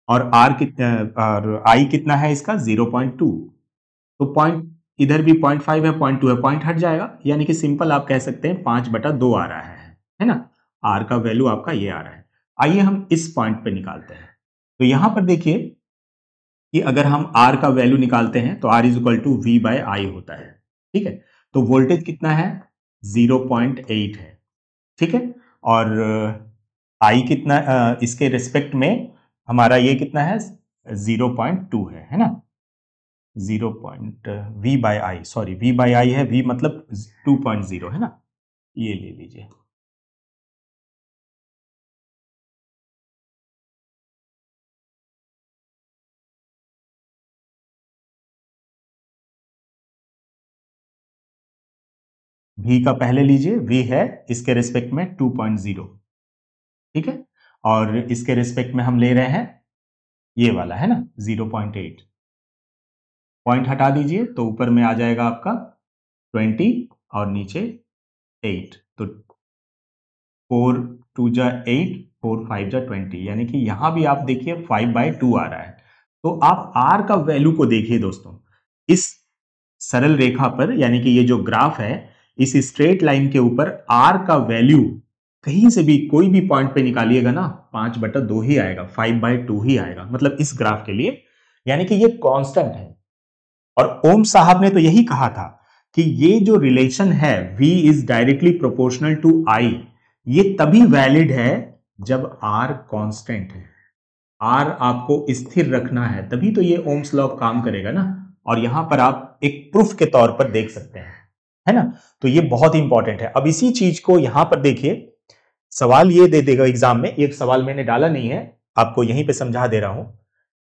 और आर कितना और आई कितना है इसका 0.2। तो पॉइंट इधर भी 0.5 है, 0.2 है, पॉइंट हट जाएगा, यानी कि सिंपल आप कह सकते हैं 5/2 आ रहा है ना। आर का वैल्यू आपका ये आ रहा है। आइए हम इस पॉइंट पे निकालते हैं। तो यहां पर देखिए कि अगर हम आर का वैल्यू निकालते हैं तो R is equal to V by I होता है। ठीक है, तो वोल्टेज कितना है 0.8 है। ठीक है, और आई कितना इसके रिस्पेक्ट में हमारा ये कितना है 0.2 है ना। 0 V by I, sorry V by I है, वी मतलब 2.0 है ना, ये ले लीजिए। वी का पहले लीजिए, वी है इसके रिस्पेक्ट में 2.0। ठीक है, और इसके रिस्पेक्ट में हम ले रहे हैं ये वाला है ना 0.8। पॉइंट हटा दीजिए तो ऊपर में आ जाएगा आपका 20 और नीचे 8। तो 4 2 जा 8, 4 5 जा 20, यानी कि यहां भी आप देखिए 5/2 आ रहा है। तो आप आर का वैल्यू को देखिए दोस्तों, इस सरल रेखा पर, यानी कि ये जो ग्राफ है इस स्ट्रेट लाइन के ऊपर आर का वैल्यू कहीं से भी कोई भी पॉइंट पे निकालिएगा ना 5/2 ही आएगा, 5/2 ही आएगा, मतलब इस ग्राफ के लिए, यानी कि ये कांस्टेंट है। और ओम साहब ने तो यही कहा था कि ये जो रिलेशन है V is directly proportional to I, ये तभी वैलिड है जब R कांस्टेंट है। R आपको स्थिर रखना है, तभी तो ये ओम्स लॉ काम करेगा ना। और यहां पर आप एक प्रूफ के तौर पर देख सकते हैं, है ना। तो ये बहुत इंपॉर्टेंट है। अब इसी चीज को यहां पर देखिए, सवाल ये दे देगा एग्जाम में, एक सवाल मैंने डाला नहीं है, आपको यहीं पे समझा दे रहा हूं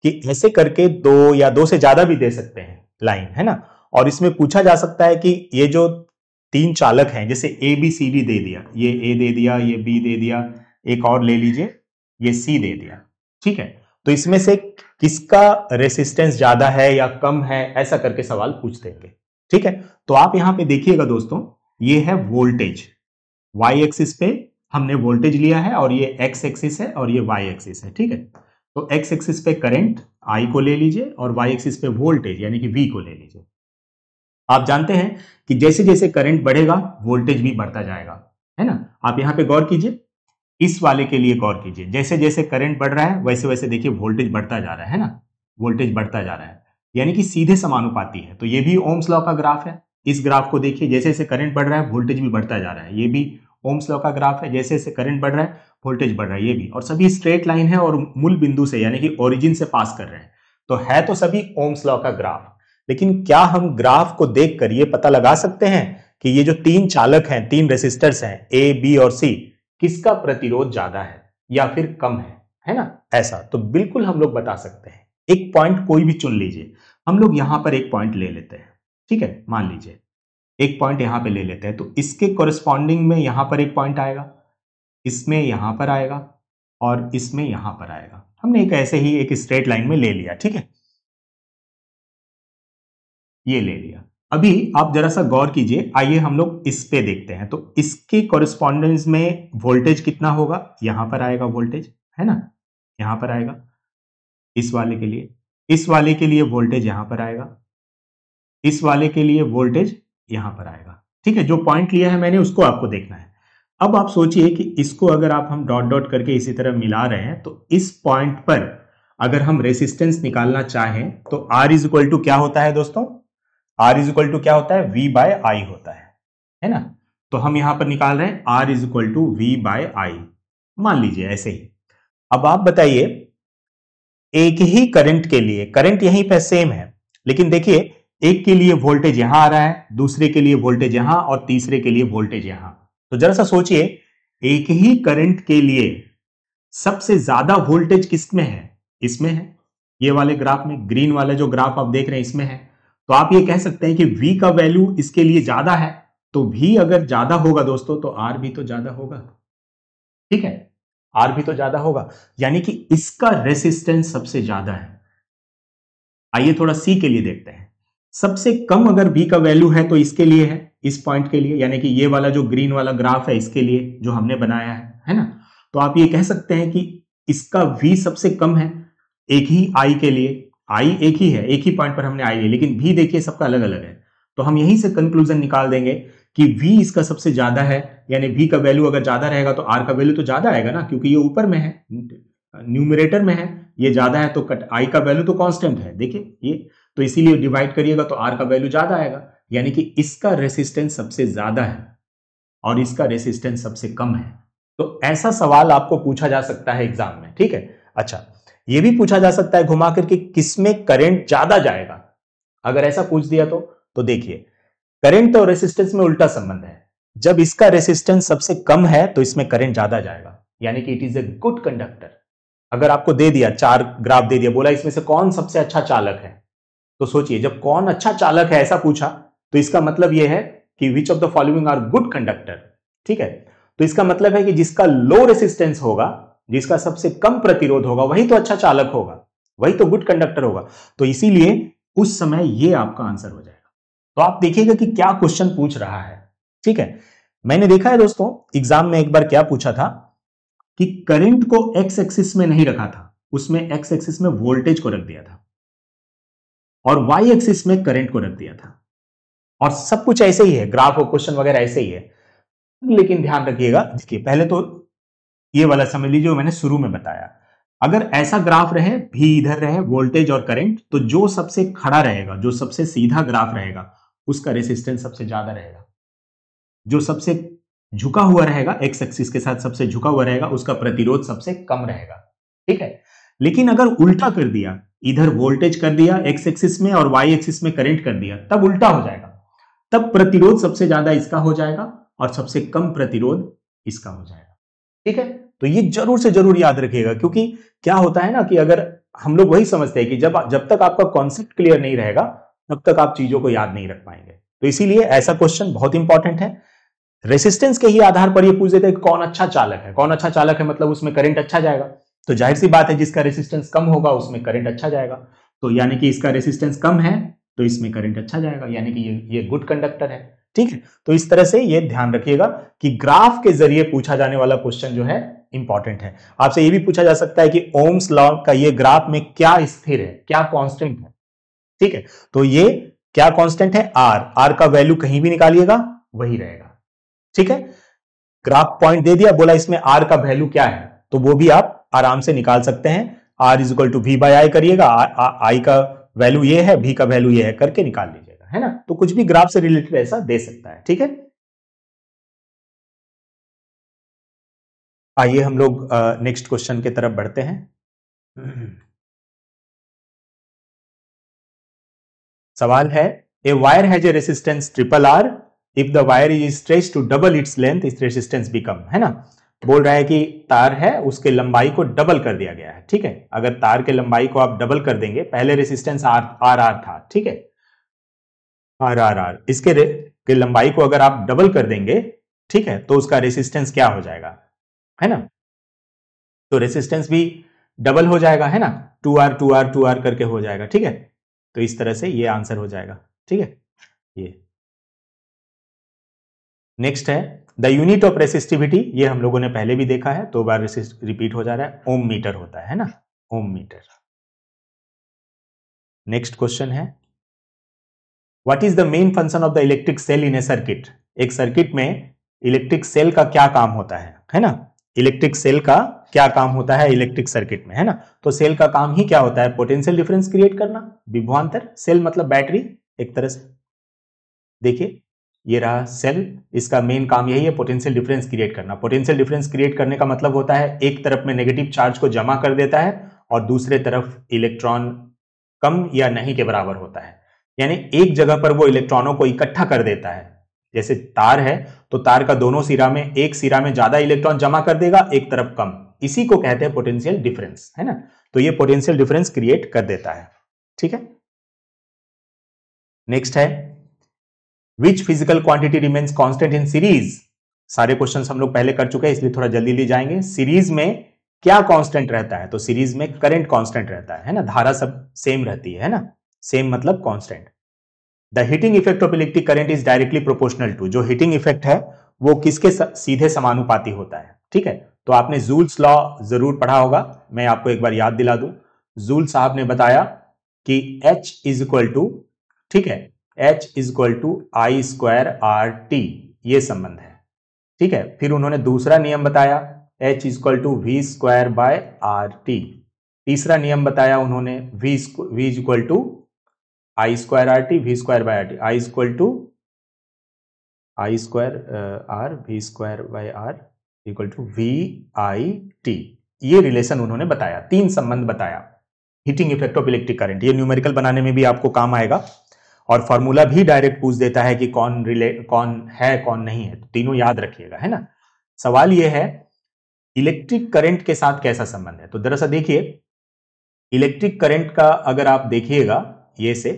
कि ऐसे करके 2 या 2 से ज्यादा भी दे सकते हैं लाइन, है ना। और इसमें पूछा जा सकता है कि ये जो 3 चालक हैं, जैसे ए बी सी डी दे दिया, ये ए दे दिया, ये बी दे दिया, एक और ले लीजिए ये सी दे दिया। ठीक है, तो इसमें से किसका रेसिस्टेंस ज्यादा है या कम है, ऐसा करके सवाल पूछ देंगे। ठीक है, तो आप यहां पे देखिएगा दोस्तों, ये है वोल्टेज, वाई एक्सिस पे हमने वोल्टेज लिया है और ये एक्स एक्सिस है और ये वाई एक्सिस है। ठीक है, तो एक्स एक्सिस पे करंट आई को ले लीजिए और वाई एक्सिस पे वोल्टेज यानी कि वी को ले लीजिए। आप जानते हैं कि जैसे जैसे करंट बढ़ेगा वोल्टेज भी बढ़ता जाएगा, है ना। आप यहां पे गौर कीजिए, इस वाले के लिए गौर कीजिए, जैसे जैसे करंट बढ़ रहा है वैसे वैसे देखिए वोल्टेज बढ़ता जा रहा है ना, वोल्टेज बढ़ता जा रहा है, यानी कि सीधे समानुपाती है। तो ये भी ओम्स लॉ का ग्राफ है। इस ग्राफ को देखिए, जैसे जैसे करंट बढ़ रहा है वोल्टेज भी बढ़ता जा रहा है, ये भी ओम्स लॉ का ग्राफ है। जैसे जैसे करंट बढ़ रहा है वोल्टेज बढ़ रहा है, ये भी, और सभी स्ट्रेट लाइन है और मूल बिंदु से यानी कि ओरिजिन से पास कर रहे हैं। तो है तो सभी ओम्स लॉ का ग्राफ, लेकिन क्या हम ग्राफ को देखकर ये पता लगा सकते हैं कि ये जो 3 चालक हैं, 3 रेसिस्टर्स हैं ए बी और सी, किसका प्रतिरोध ज्यादा है या फिर कम है ना। ऐसा तो बिल्कुल हम लोग बता सकते हैं। एक पॉइंट कोई भी चुन लीजिए, हम लोग यहां पर एक पॉइंट ले लेते हैं। ठीक है, मान लीजिए एक पॉइंट यहां पे ले लेते हैं, तो इसके कोरिस्पॉन्डिंग में यहां पर एक पॉइंट आएगा, इसमें यहां पर आएगा और इसमें यहां पर आएगा। हमने एक ऐसे ही एक स्ट्रेट लाइन में ले लिया। ठीक है, ये ले लिया। अभी आप जरा सा गौर कीजिए, आइए हम लोग इस पे देखते हैं। तो इसके कॉरेस्पॉन्डेंस में वोल्टेज कितना होगा, यहां पर आएगा वोल्टेज, है ना, यहां पर आएगा। इस वाले के लिए, इस वाले के लिए वोल्टेज यहां पर आएगा, इस वाले के लिए वोल्टेज यहां पर आएगा। ठीक है, जो पॉइंट लिया है मैंने उसको आपको देखना है। अब आप सोचिए कि इसको अगर आप हम डॉट डॉट करके इसी तरह मिला रहे हैं, तो इस पॉइंट पर अगर हम रेसिस्टेंस निकालना चाहें तो R इज इक्वल टू क्या होता है दोस्तों, R इज इक्वल टू क्या होता है, V बाय आई होता है ना। तो हम यहां पर निकाल रहे हैं R is equal to V by I, मान लीजिए ऐसे ही। अब आप बताइए, एक ही करंट के लिए, करंट यहीं पे सेम है, लेकिन देखिए एक के लिए वोल्टेज यहां आ रहा है, दूसरे के लिए वोल्टेज यहां और तीसरे के लिए वोल्टेज यहां। तो जरा सा सोचिए, एक ही करंट के लिए सबसे ज्यादा वोल्टेज किसमें है, इसमें है। ये वाले ग्राफ में, ग्रीन वाला जो ग्राफ आप देख रहे हैं इसमें है। तो आप ये कह सकते हैं कि V का वैल्यू इसके लिए ज्यादा है, तो V अगर ज्यादा होगा दोस्तों तो R भी तो ज्यादा होगा। ठीक है, R भी तो ज्यादा होगा, यानी कि इसका रेसिस्टेंस सबसे ज्यादा है। आइए थोड़ा C के लिए देखते हैं। सबसे कम अगर v का वैल्यू है तो इसके लिए है, इस पॉइंट के लिए, यानी कि ये वाला जो ग्रीन वाला ग्राफ है इसके लिए जो हमने बनाया है ना। तो आप ये कह सकते हैं कि इसका v सबसे कम है एक ही i के लिए, i एक ही है, एक ही पॉइंट पर हमने i लिया, लेकिन v देखिए सबका अलग अलग है। तो हम यहीं से कंक्लूजन निकाल देंगे कि v इसका सबसे ज्यादा है, यानी v का वैल्यू अगर ज्यादा रहेगा तो r का वैल्यू तो ज्यादा आएगा ना, क्योंकि ये ऊपर में है, न्यूमरेटर में है, ये ज्यादा है तो i का वैल्यू तो कांस्टेंट है, देखिए ये, तो इसीलिए डिवाइड करिएगा तो r का वैल्यू ज्यादा आएगा, यानी कि इसका रेसिस्टेंस सबसे ज्यादा है और इसका रेसिस्टेंस सबसे कम है। तो ऐसा सवाल आपको पूछा जा सकता है एग्जाम में, ठीक है। अच्छा, यह भी पूछा जा सकता है घुमा करके किसमें करंट ज्यादा जाएगा, अगर ऐसा पूछ दिया तो देखिए करंट और रेसिस्टेंस में उल्टा संबंध है। जब इसका रेसिस्टेंस सबसे कम है तो इसमें करंट ज्यादा जाएगा, यानी कि it is a good conductor. अगर आपको दे दिया, 4 ग्राफ दे दिया, बोला इसमें से कौन सबसे अच्छा चालक है, तो सोचिए जब कौन अच्छा चालक है ऐसा पूछा तो इसका मतलब यह है कि which of the following are good conductor, ठीक है। तो इसका मतलब है कि जिसका लो रेसिस्टेंस होगा, जिसका सबसे कम प्रतिरोध होगा, वही तो अच्छा चालक होगा, वही तो गुड कंडक्टर होगा। तो इसीलिए उस समय यह आपका आंसर हो जाएगा। तो आप देखिएगा कि क्या क्वेश्चन पूछ रहा है, ठीक है। मैंने देखा है दोस्तों एग्जाम में एक बार क्या पूछा था कि करंट को एक्स एक्सिस में नहीं रखा था, उसमें एक्स एक्सिस में वोल्टेज को रख दिया था और वाई एक्सिस में करंट को रख दिया था, और सब कुछ ऐसे ही है, ग्राफ और क्वेश्चन वगैरह ऐसे ही है। लेकिन ध्यान रखिएगा, देखिए पहले तो ये वाला समझ लीजिए जो मैंने शुरू में बताया, अगर ऐसा ग्राफ रहे, भी इधर रहे, वोल्टेज और करंट, तो जो सबसे खड़ा रहेगा, जो सबसे सीधा ग्राफ रहेगा, उसका रेसिस्टेंस सबसे ज्यादा रहेगा। जो सबसे झुका हुआ रहेगा, एक्स एक्सिस के साथ सबसे झुका हुआ रहेगा, उसका प्रतिरोध सबसे कम रहेगा, ठीक है। लेकिन अगर उल्टा कर दिया, इधर वोल्टेज कर दिया एक्स एक्सिस में और वाई एक्सिस में करंट कर दिया, तब उल्टा हो जाएगा, तब प्रतिरोध सबसे ज्यादा इसका हो जाएगा और सबसे कम प्रतिरोध इसका हो जाएगा, ठीक है। तो ये जरूर से जरूर याद रखिएगा, क्योंकि क्या होता है ना कि अगर हम लोग वही समझते हैं कि जब तक आपका कॉन्सेप्ट क्लियर नहीं रहेगा तब तक आप चीजों को याद नहीं रख पाएंगे। तो इसीलिए ऐसा क्वेश्चन बहुत इंपॉर्टेंट है। रेसिस्टेंस के ही आधार पर ये पूछ देते हैं कौन अच्छा चालक है, कौन अच्छा चालक है मतलब उसमें करंट अच्छा जाएगा, तो जाहिर सी बात है जिसका रेसिस्टेंस कम होगा उसमें करंट अच्छा जाएगा। तो यानी कि इसका रेसिस्टेंस कम है तो इसमें करंट अच्छा जाएगा, यानी कि ये गुड कंडक्टर है, ठीक है। तो इस तरह से ये ध्यान रखिएगा कि ग्राफ के जरिए पूछा जाने वाला क्वेश्चन जो है इंपॉर्टेंट है। आपसे ये भी पूछा जा सकता है कि ओम्स लॉ का ये ग्राफ में क्या स्थिर है, क्या कांस्टेंट है, ठीक है। तो ये क्या कांस्टेंट है, आर का वैल्यू कहीं भी निकालिएगा वही रहेगा, ठीक है। ग्राफ पॉइंट दे दिया, बोला इसमें आर का वैल्यू क्या है, तो वो भी आप आराम से निकाल सकते हैं। R is equal to V by I करिएगा, आई का वैल्यू ये है, वी का वैल्यू ये है, करके निकाल लीजिएगा, है ना। तो कुछ भी ग्राफ से रिलेटेड ऐसा दे सकता है, ठीक है। आइए हम लोग नेक्स्ट क्वेश्चन की तरफ बढ़ते हैं। सवाल है, a wire has a resistance triple R, if the wire is stretched to double its length its resistance become, है ना। बोल रहा है कि तार है उसके लंबाई को डबल कर दिया गया है, ठीक है। अगर तार के लंबाई को आप डबल कर देंगे, पहले रेसिस्टेंस आर था, ठीक है, आर के लंबाई को अगर आप डबल कर देंगे, ठीक है, तो उसका रेसिस्टेंस क्या हो जाएगा, है ना। तो रेसिस्टेंस भी डबल हो जाएगा, है ना, 2R करके हो जाएगा, ठीक है। तो इस तरह से ये आंसर हो जाएगा, ठीक है। ये नेक्स्ट है द यूनिट ऑफ रेसिस्टिविटी, ये हम लोगों ने पहले भी देखा है, 2 बार रिपीट हो जा रहा है, ओम मीटर होता है ना, ओम मीटर। नेक्स्ट क्वेश्चन है, what is the main function of the electric cell in a circuit. एक सर्किट में इलेक्ट्रिक सेल का क्या काम होता है ना। इलेक्ट्रिक सेल का क्या काम होता है इलेक्ट्रिक सर्किट में, है ना। तो सेल का काम ही क्या होता है, पोटेंशियल डिफरेंस क्रिएट करना, विभवांतर। सेल मतलब बैटरी एक तरह से, देखिए ये रहा सेल, इसका मेन काम यही है, पोटेंशियल डिफरेंस क्रिएट करना। पोटेंशियल डिफरेंस क्रिएट करने का मतलब होता है एक तरफ में नेगेटिव चार्ज को जमा कर देता है और दूसरे तरफ इलेक्ट्रॉन कम या नहीं के बराबर होता है, यानी एक जगह पर वो इलेक्ट्रॉनों को इकट्ठा कर देता है। जैसे तार है तो तार का दोनों सिरा में, एक सिरा में ज्यादा इलेक्ट्रॉन जमा कर देगा, एक तरफ कम, इसी को कहते हैं पोटेंशियल डिफरेंस, है ना। तो ये पोटेंशियल डिफरेंस क्रिएट कर देता है, ठीक है। नेक्स्ट है, which physical quantity remains constant in series. सारे क्वेश्चंस हम लोग पहले कर चुके हैं इसलिए थोड़ा जल्दी ले जाएंगे। सीरीज में क्या कांस्टेंट रहता है, तो सीरीज में करंट कांस्टेंट रहता है ना, धारा सब सेम रहती है ना, सेम मतलब constant. The heating effect of electric current is directly proportional to, जो हीटिंग इफेक्ट है वो किसके सीधे समानुपाती होता है। ठीक है, तो आपने जूल्स लॉ जरूर पढ़ा होगा, मैं आपको एक बार याद दिला दूं। जूल साहब ने बताया कि H इज इक्वल टू, ठीक है, H is equal to I square R T, ये संबंध है। ठीक है, फिर उन्होंने दूसरा नियम बताया H is equal to V square by R T. तीसरा नियम बताया उन्होंने V is equal to I square R T, V square by R T, I equal to I square R V square by R equal to V I T. ये relation उन्होंने बताया, तीन संबंध बताया heating effect of electric current. ये numerical बनाने में भी आपको काम आएगा, और फॉर्मूला भी डायरेक्ट पूछ देता है कि कौन है कौन नहीं है, तो तीनों याद रखिएगा, है ना। सवाल यह है इलेक्ट्रिक करंट के साथ कैसा संबंध है। तो दरअसल देखिए, इलेक्ट्रिक करंट का अगर आप देखिएगा ये से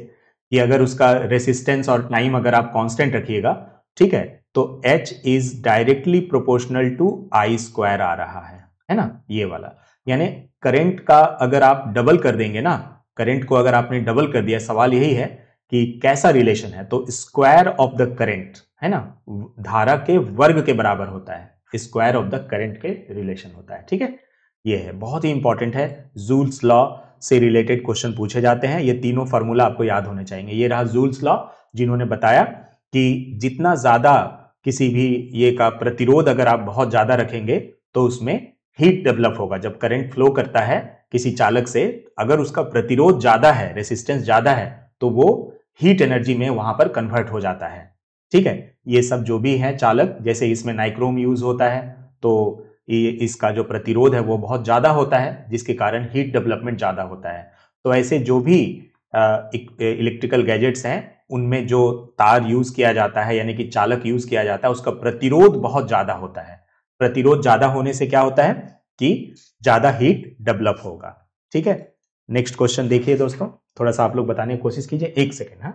कि अगर उसका रेसिस्टेंस और टाइम अगर आप कांस्टेंट रखिएगा, ठीक है, तो H is directly proportional to I square आ रहा है ना, ये वाला। यानी करंट का अगर आप डबल कर देंगे ना, करंट को अगर आपने डबल कर दिया, सवाल यही है कि कैसा रिलेशन है, तो स्क्वायर ऑफ द करंट, है ना, धारा के वर्ग के बराबर होता है, स्क्वायर ऑफ द करंट के रिलेशन होता है। ठीक है, ये है, बहुत ही इंपॉर्टेंट है, जूल्स लॉ से रिलेटेड क्वेश्चन पूछे जाते हैं। ये तीनों फॉर्मूला आपको याद होने चाहिए। ये रहा जूल्स लॉ, जिन्होंने बताया कि जितना ज्यादा किसी भी ये का प्रतिरोध अगर आप बहुत ज्यादा रखेंगे तो उसमें हीट डेवलप होगा। जब करंट फ्लो करता है किसी चालक से, अगर उसका प्रतिरोध ज्यादा है, रेसिस्टेंस ज्यादा है, तो वो हीट एनर्जी में वहां पर कन्वर्ट हो जाता है। ठीक है, ये सब जो भी है चालक, जैसे इसमें नाइक्रोम यूज होता है, तो इसका जो प्रतिरोध है वो बहुत ज्यादा होता है, जिसके कारण हीट डेवलपमेंट ज्यादा होता है। तो ऐसे जो भी इलेक्ट्रिकल गैजेट्स हैं उनमें जो तार यूज किया जाता है, यानी कि चालक यूज किया जाता है, उसका प्रतिरोध बहुत ज्यादा होता है। प्रतिरोध ज्यादा होने से क्या होता है कि ज्यादा हीट डेवलप होगा। ठीक है, नेक्स्ट क्वेश्चन देखिए दोस्तों, थोड़ा सा आप लोग बताने की कोशिश कीजिए, एक सेकेंड। हाँ,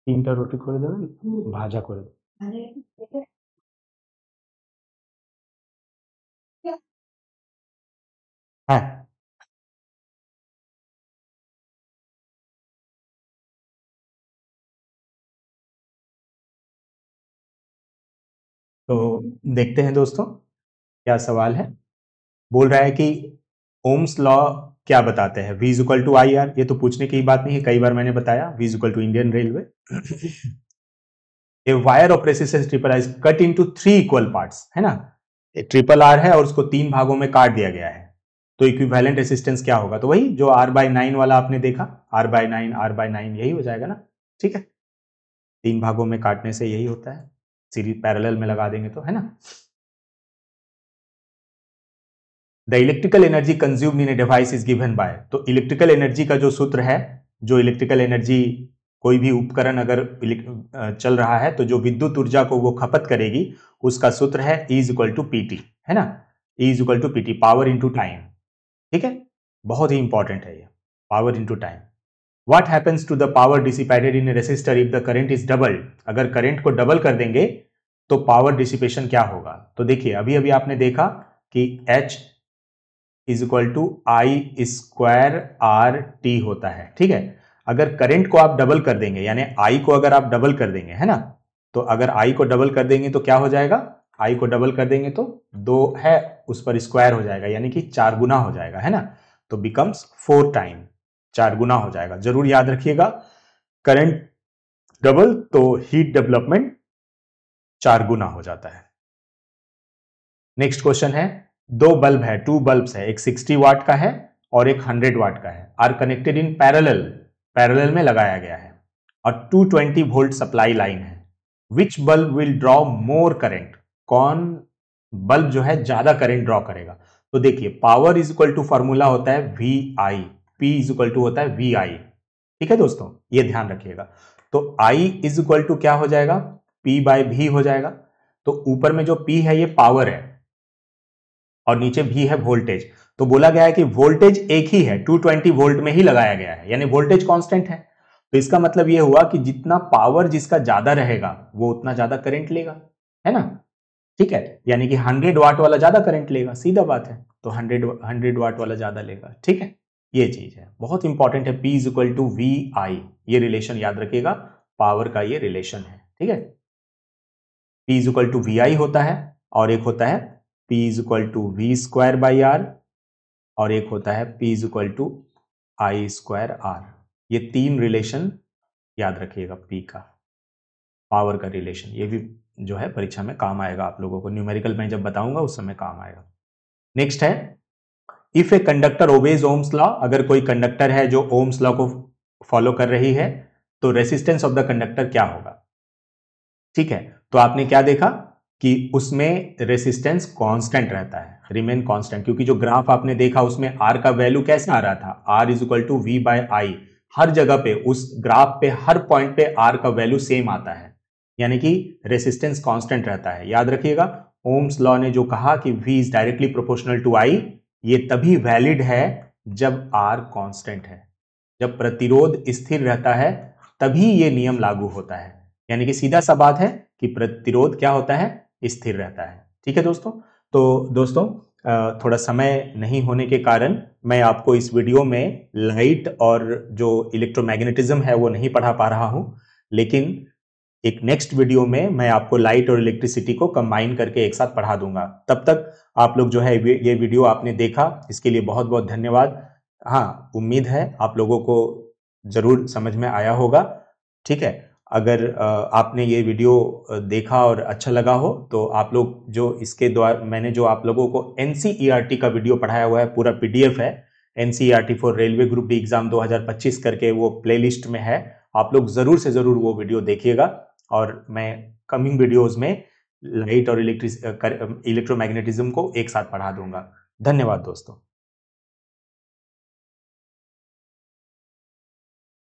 तीनटा रोटी করে দেবেন, ভাজা করে দেবেন। हाँ, तो देखते हैं दोस्तों क्या सवाल है। बोल रहा है कि ओम्स लॉ क्या बताते हैं, V equal to I R. ये तो पूछने की बात नहीं है, कई बार मैंने बताया, V equal to Indian railway. A wire of resistance triple R cut into 3 equal parts, है ना, ट्रिपल आर है और उसको 3 भागों में काट दिया गया है, तो इक्विवेलेंट रेसिस्टेंस क्या होगा, तो वही जो R/9 वाला आपने देखा, R/9 यही हो जाएगा ना। ठीक है, 3 भागों में काटने से यही होता है, सीरीज पैरेलल में लगा देंगे तो, है ना। The electrical energy consumed in a device is given by, तो इलेक्ट्रिकल एनर्जी का जो सूत्र है, जो इलेक्ट्रिकल एनर्जी कोई भी उपकरण अगर चल रहा है तो जो विद्युत ऊर्जा को वो खपत करेगी, उसका सूत्र है E is equal to PT, है ना, E is equal to PT, power into time. ठीक है, बहुत ही इंपॉर्टेंट है ये, power into time. What happens to the power dissipated in a resistor if the current is doubled, अगर current को डबल कर देंगे तो पावर डिसिपेशन क्या होगा। तो देखिए, अभी अभी आपने देखा कि H is equal to I square R T होता है। ठीक है, अगर करंट को आप डबल कर देंगे, यानी आई को अगर आप डबल कर देंगे, है ना, तो अगर आई को डबल कर देंगे तो क्या हो जाएगा, आई को डबल कर देंगे तो 2 है उस पर स्क्वायर हो जाएगा, यानी कि 4 गुना हो जाएगा, है ना, तो बिकम्स 4 टाइम, 4 गुना हो जाएगा। जरूर याद रखिएगा, करंट डबल तो हीट डेवलपमेंट 4 गुना हो जाता है। नेक्स्ट क्वेश्चन है, 2 बल्ब है, 2 बल्ब्स है, एक 60 वाट का है और एक 100 वाट का है, are connected in parallel, parallel में लगाया गया है, और 220 वोल्ट सप्लाई लाइन है। Which bulb will draw more current, कौन बल्ब जो है ज्यादा करंट ड्रॉ करेगा। तो देखिए, power is equal to formula होता है V I, P is equal to होता है वी आई। ठीक है दोस्तों, ये ध्यान रखिएगा। तो आई इज इक्वल टू क्या हो जाएगा, पी बाय वी हो जाएगा। तो ऊपर में जो पी है ये पावर है और नीचे भी है वोल्टेज, तो बोला गया है कि वोल्टेज एक ही है, 220 वोल्ट में ही लगाया गया है, यानी वोल्टेज कांस्टेंट है। तो इसका मतलब ये हुआ कि जितना पावर जिसका ज्यादा रहेगा वो उतना ज्यादा करंट लेगा, है ना। ठीक है, यानी कि 100 वाट वाला ज्यादा करंट लेगा, सीधा बात है। तो 100 वाट वाला ज्यादा लेगा। ठीक है, ये चीज है, बहुत इंपॉर्टेंट है। P is equal to V I, ये रिलेशन याद रखिएगा, पावर का ये रिलेशन है। ठीक है, P is equal to V I होता है, और एक होता है P is equal to V square by R, और एक होता है P is equal to I square R. ये तीन रिलेशन याद रखिएगा, P का पावर का रिलेशन। ये भी जो है परीक्षा में काम आएगा आप लोगों को, न्यूमेरिकल में जब बताऊंगा उस समय काम आएगा। नेक्स्ट है, if a conductor obeys Ohm's law, अगर कोई कंडक्टर है जो ओम्स लॉ को फॉलो कर रही है, तो रेसिस्टेंस ऑफ द कंडक्टर क्या होगा। ठीक है, तो आपने क्या देखा कि उसमें रेसिस्टेंस कांस्टेंट रहता है, रिमेन कांस्टेंट, क्योंकि जो ग्राफ आपने देखा उसमें आर का वैल्यू कैसे आ रहा था, R is equal to V by I. हर जगह पे उस ग्राफ पे हर पॉइंट पे आर का वैल्यू सेम आता है, यानी कि रेसिस्टेंस कांस्टेंट रहता है। याद रखिएगा, ओम्स लॉ ने जो कहा कि V is directly proportional to I, ये तभी वैलिड है जब R कांस्टेंट है। जब प्रतिरोध स्थिर रहता है तभी ये नियम लागू होता है, यानी कि सीधा सा बात है कि प्रतिरोध क्या होता है, स्थिर रहता है। ठीक है दोस्तों, तो दोस्तों थोड़ा समय नहीं होने के कारण मैं आपको इस वीडियो में लाइट और जो इलेक्ट्रोमैग्नेटिज्म है वो नहीं पढ़ा पा रहा हूं, लेकिन एक नेक्स्ट वीडियो में मैं आपको लाइट और इलेक्ट्रिसिटी को कंबाइन करके एक साथ पढ़ा दूंगा। तब तक आप लोग जो है ये वीडियो आपने देखा, इसके लिए बहुत बहुत धन्यवाद। हाँ, उम्मीद है आप लोगों को जरूर समझ में आया होगा। ठीक है, अगर आपने ये वीडियो देखा और अच्छा लगा हो तो आप लोग जो इसके द्वारा मैंने जो आप लोगों को एनसीईआरटी का वीडियो पढ़ाया हुआ है, पूरा पीडीएफ है, NCERT for railway group D exam 2025 करके वो प्लेलिस्ट में है। आप लोग जरूर से जरूर वो वीडियो देखिएगा, और मैं कमिंग वीडियोस में लाइट और इलेक्ट्रोमैग्नेटिज्म को एक साथ पढ़ा दूंगा। धन्यवाद दोस्तों।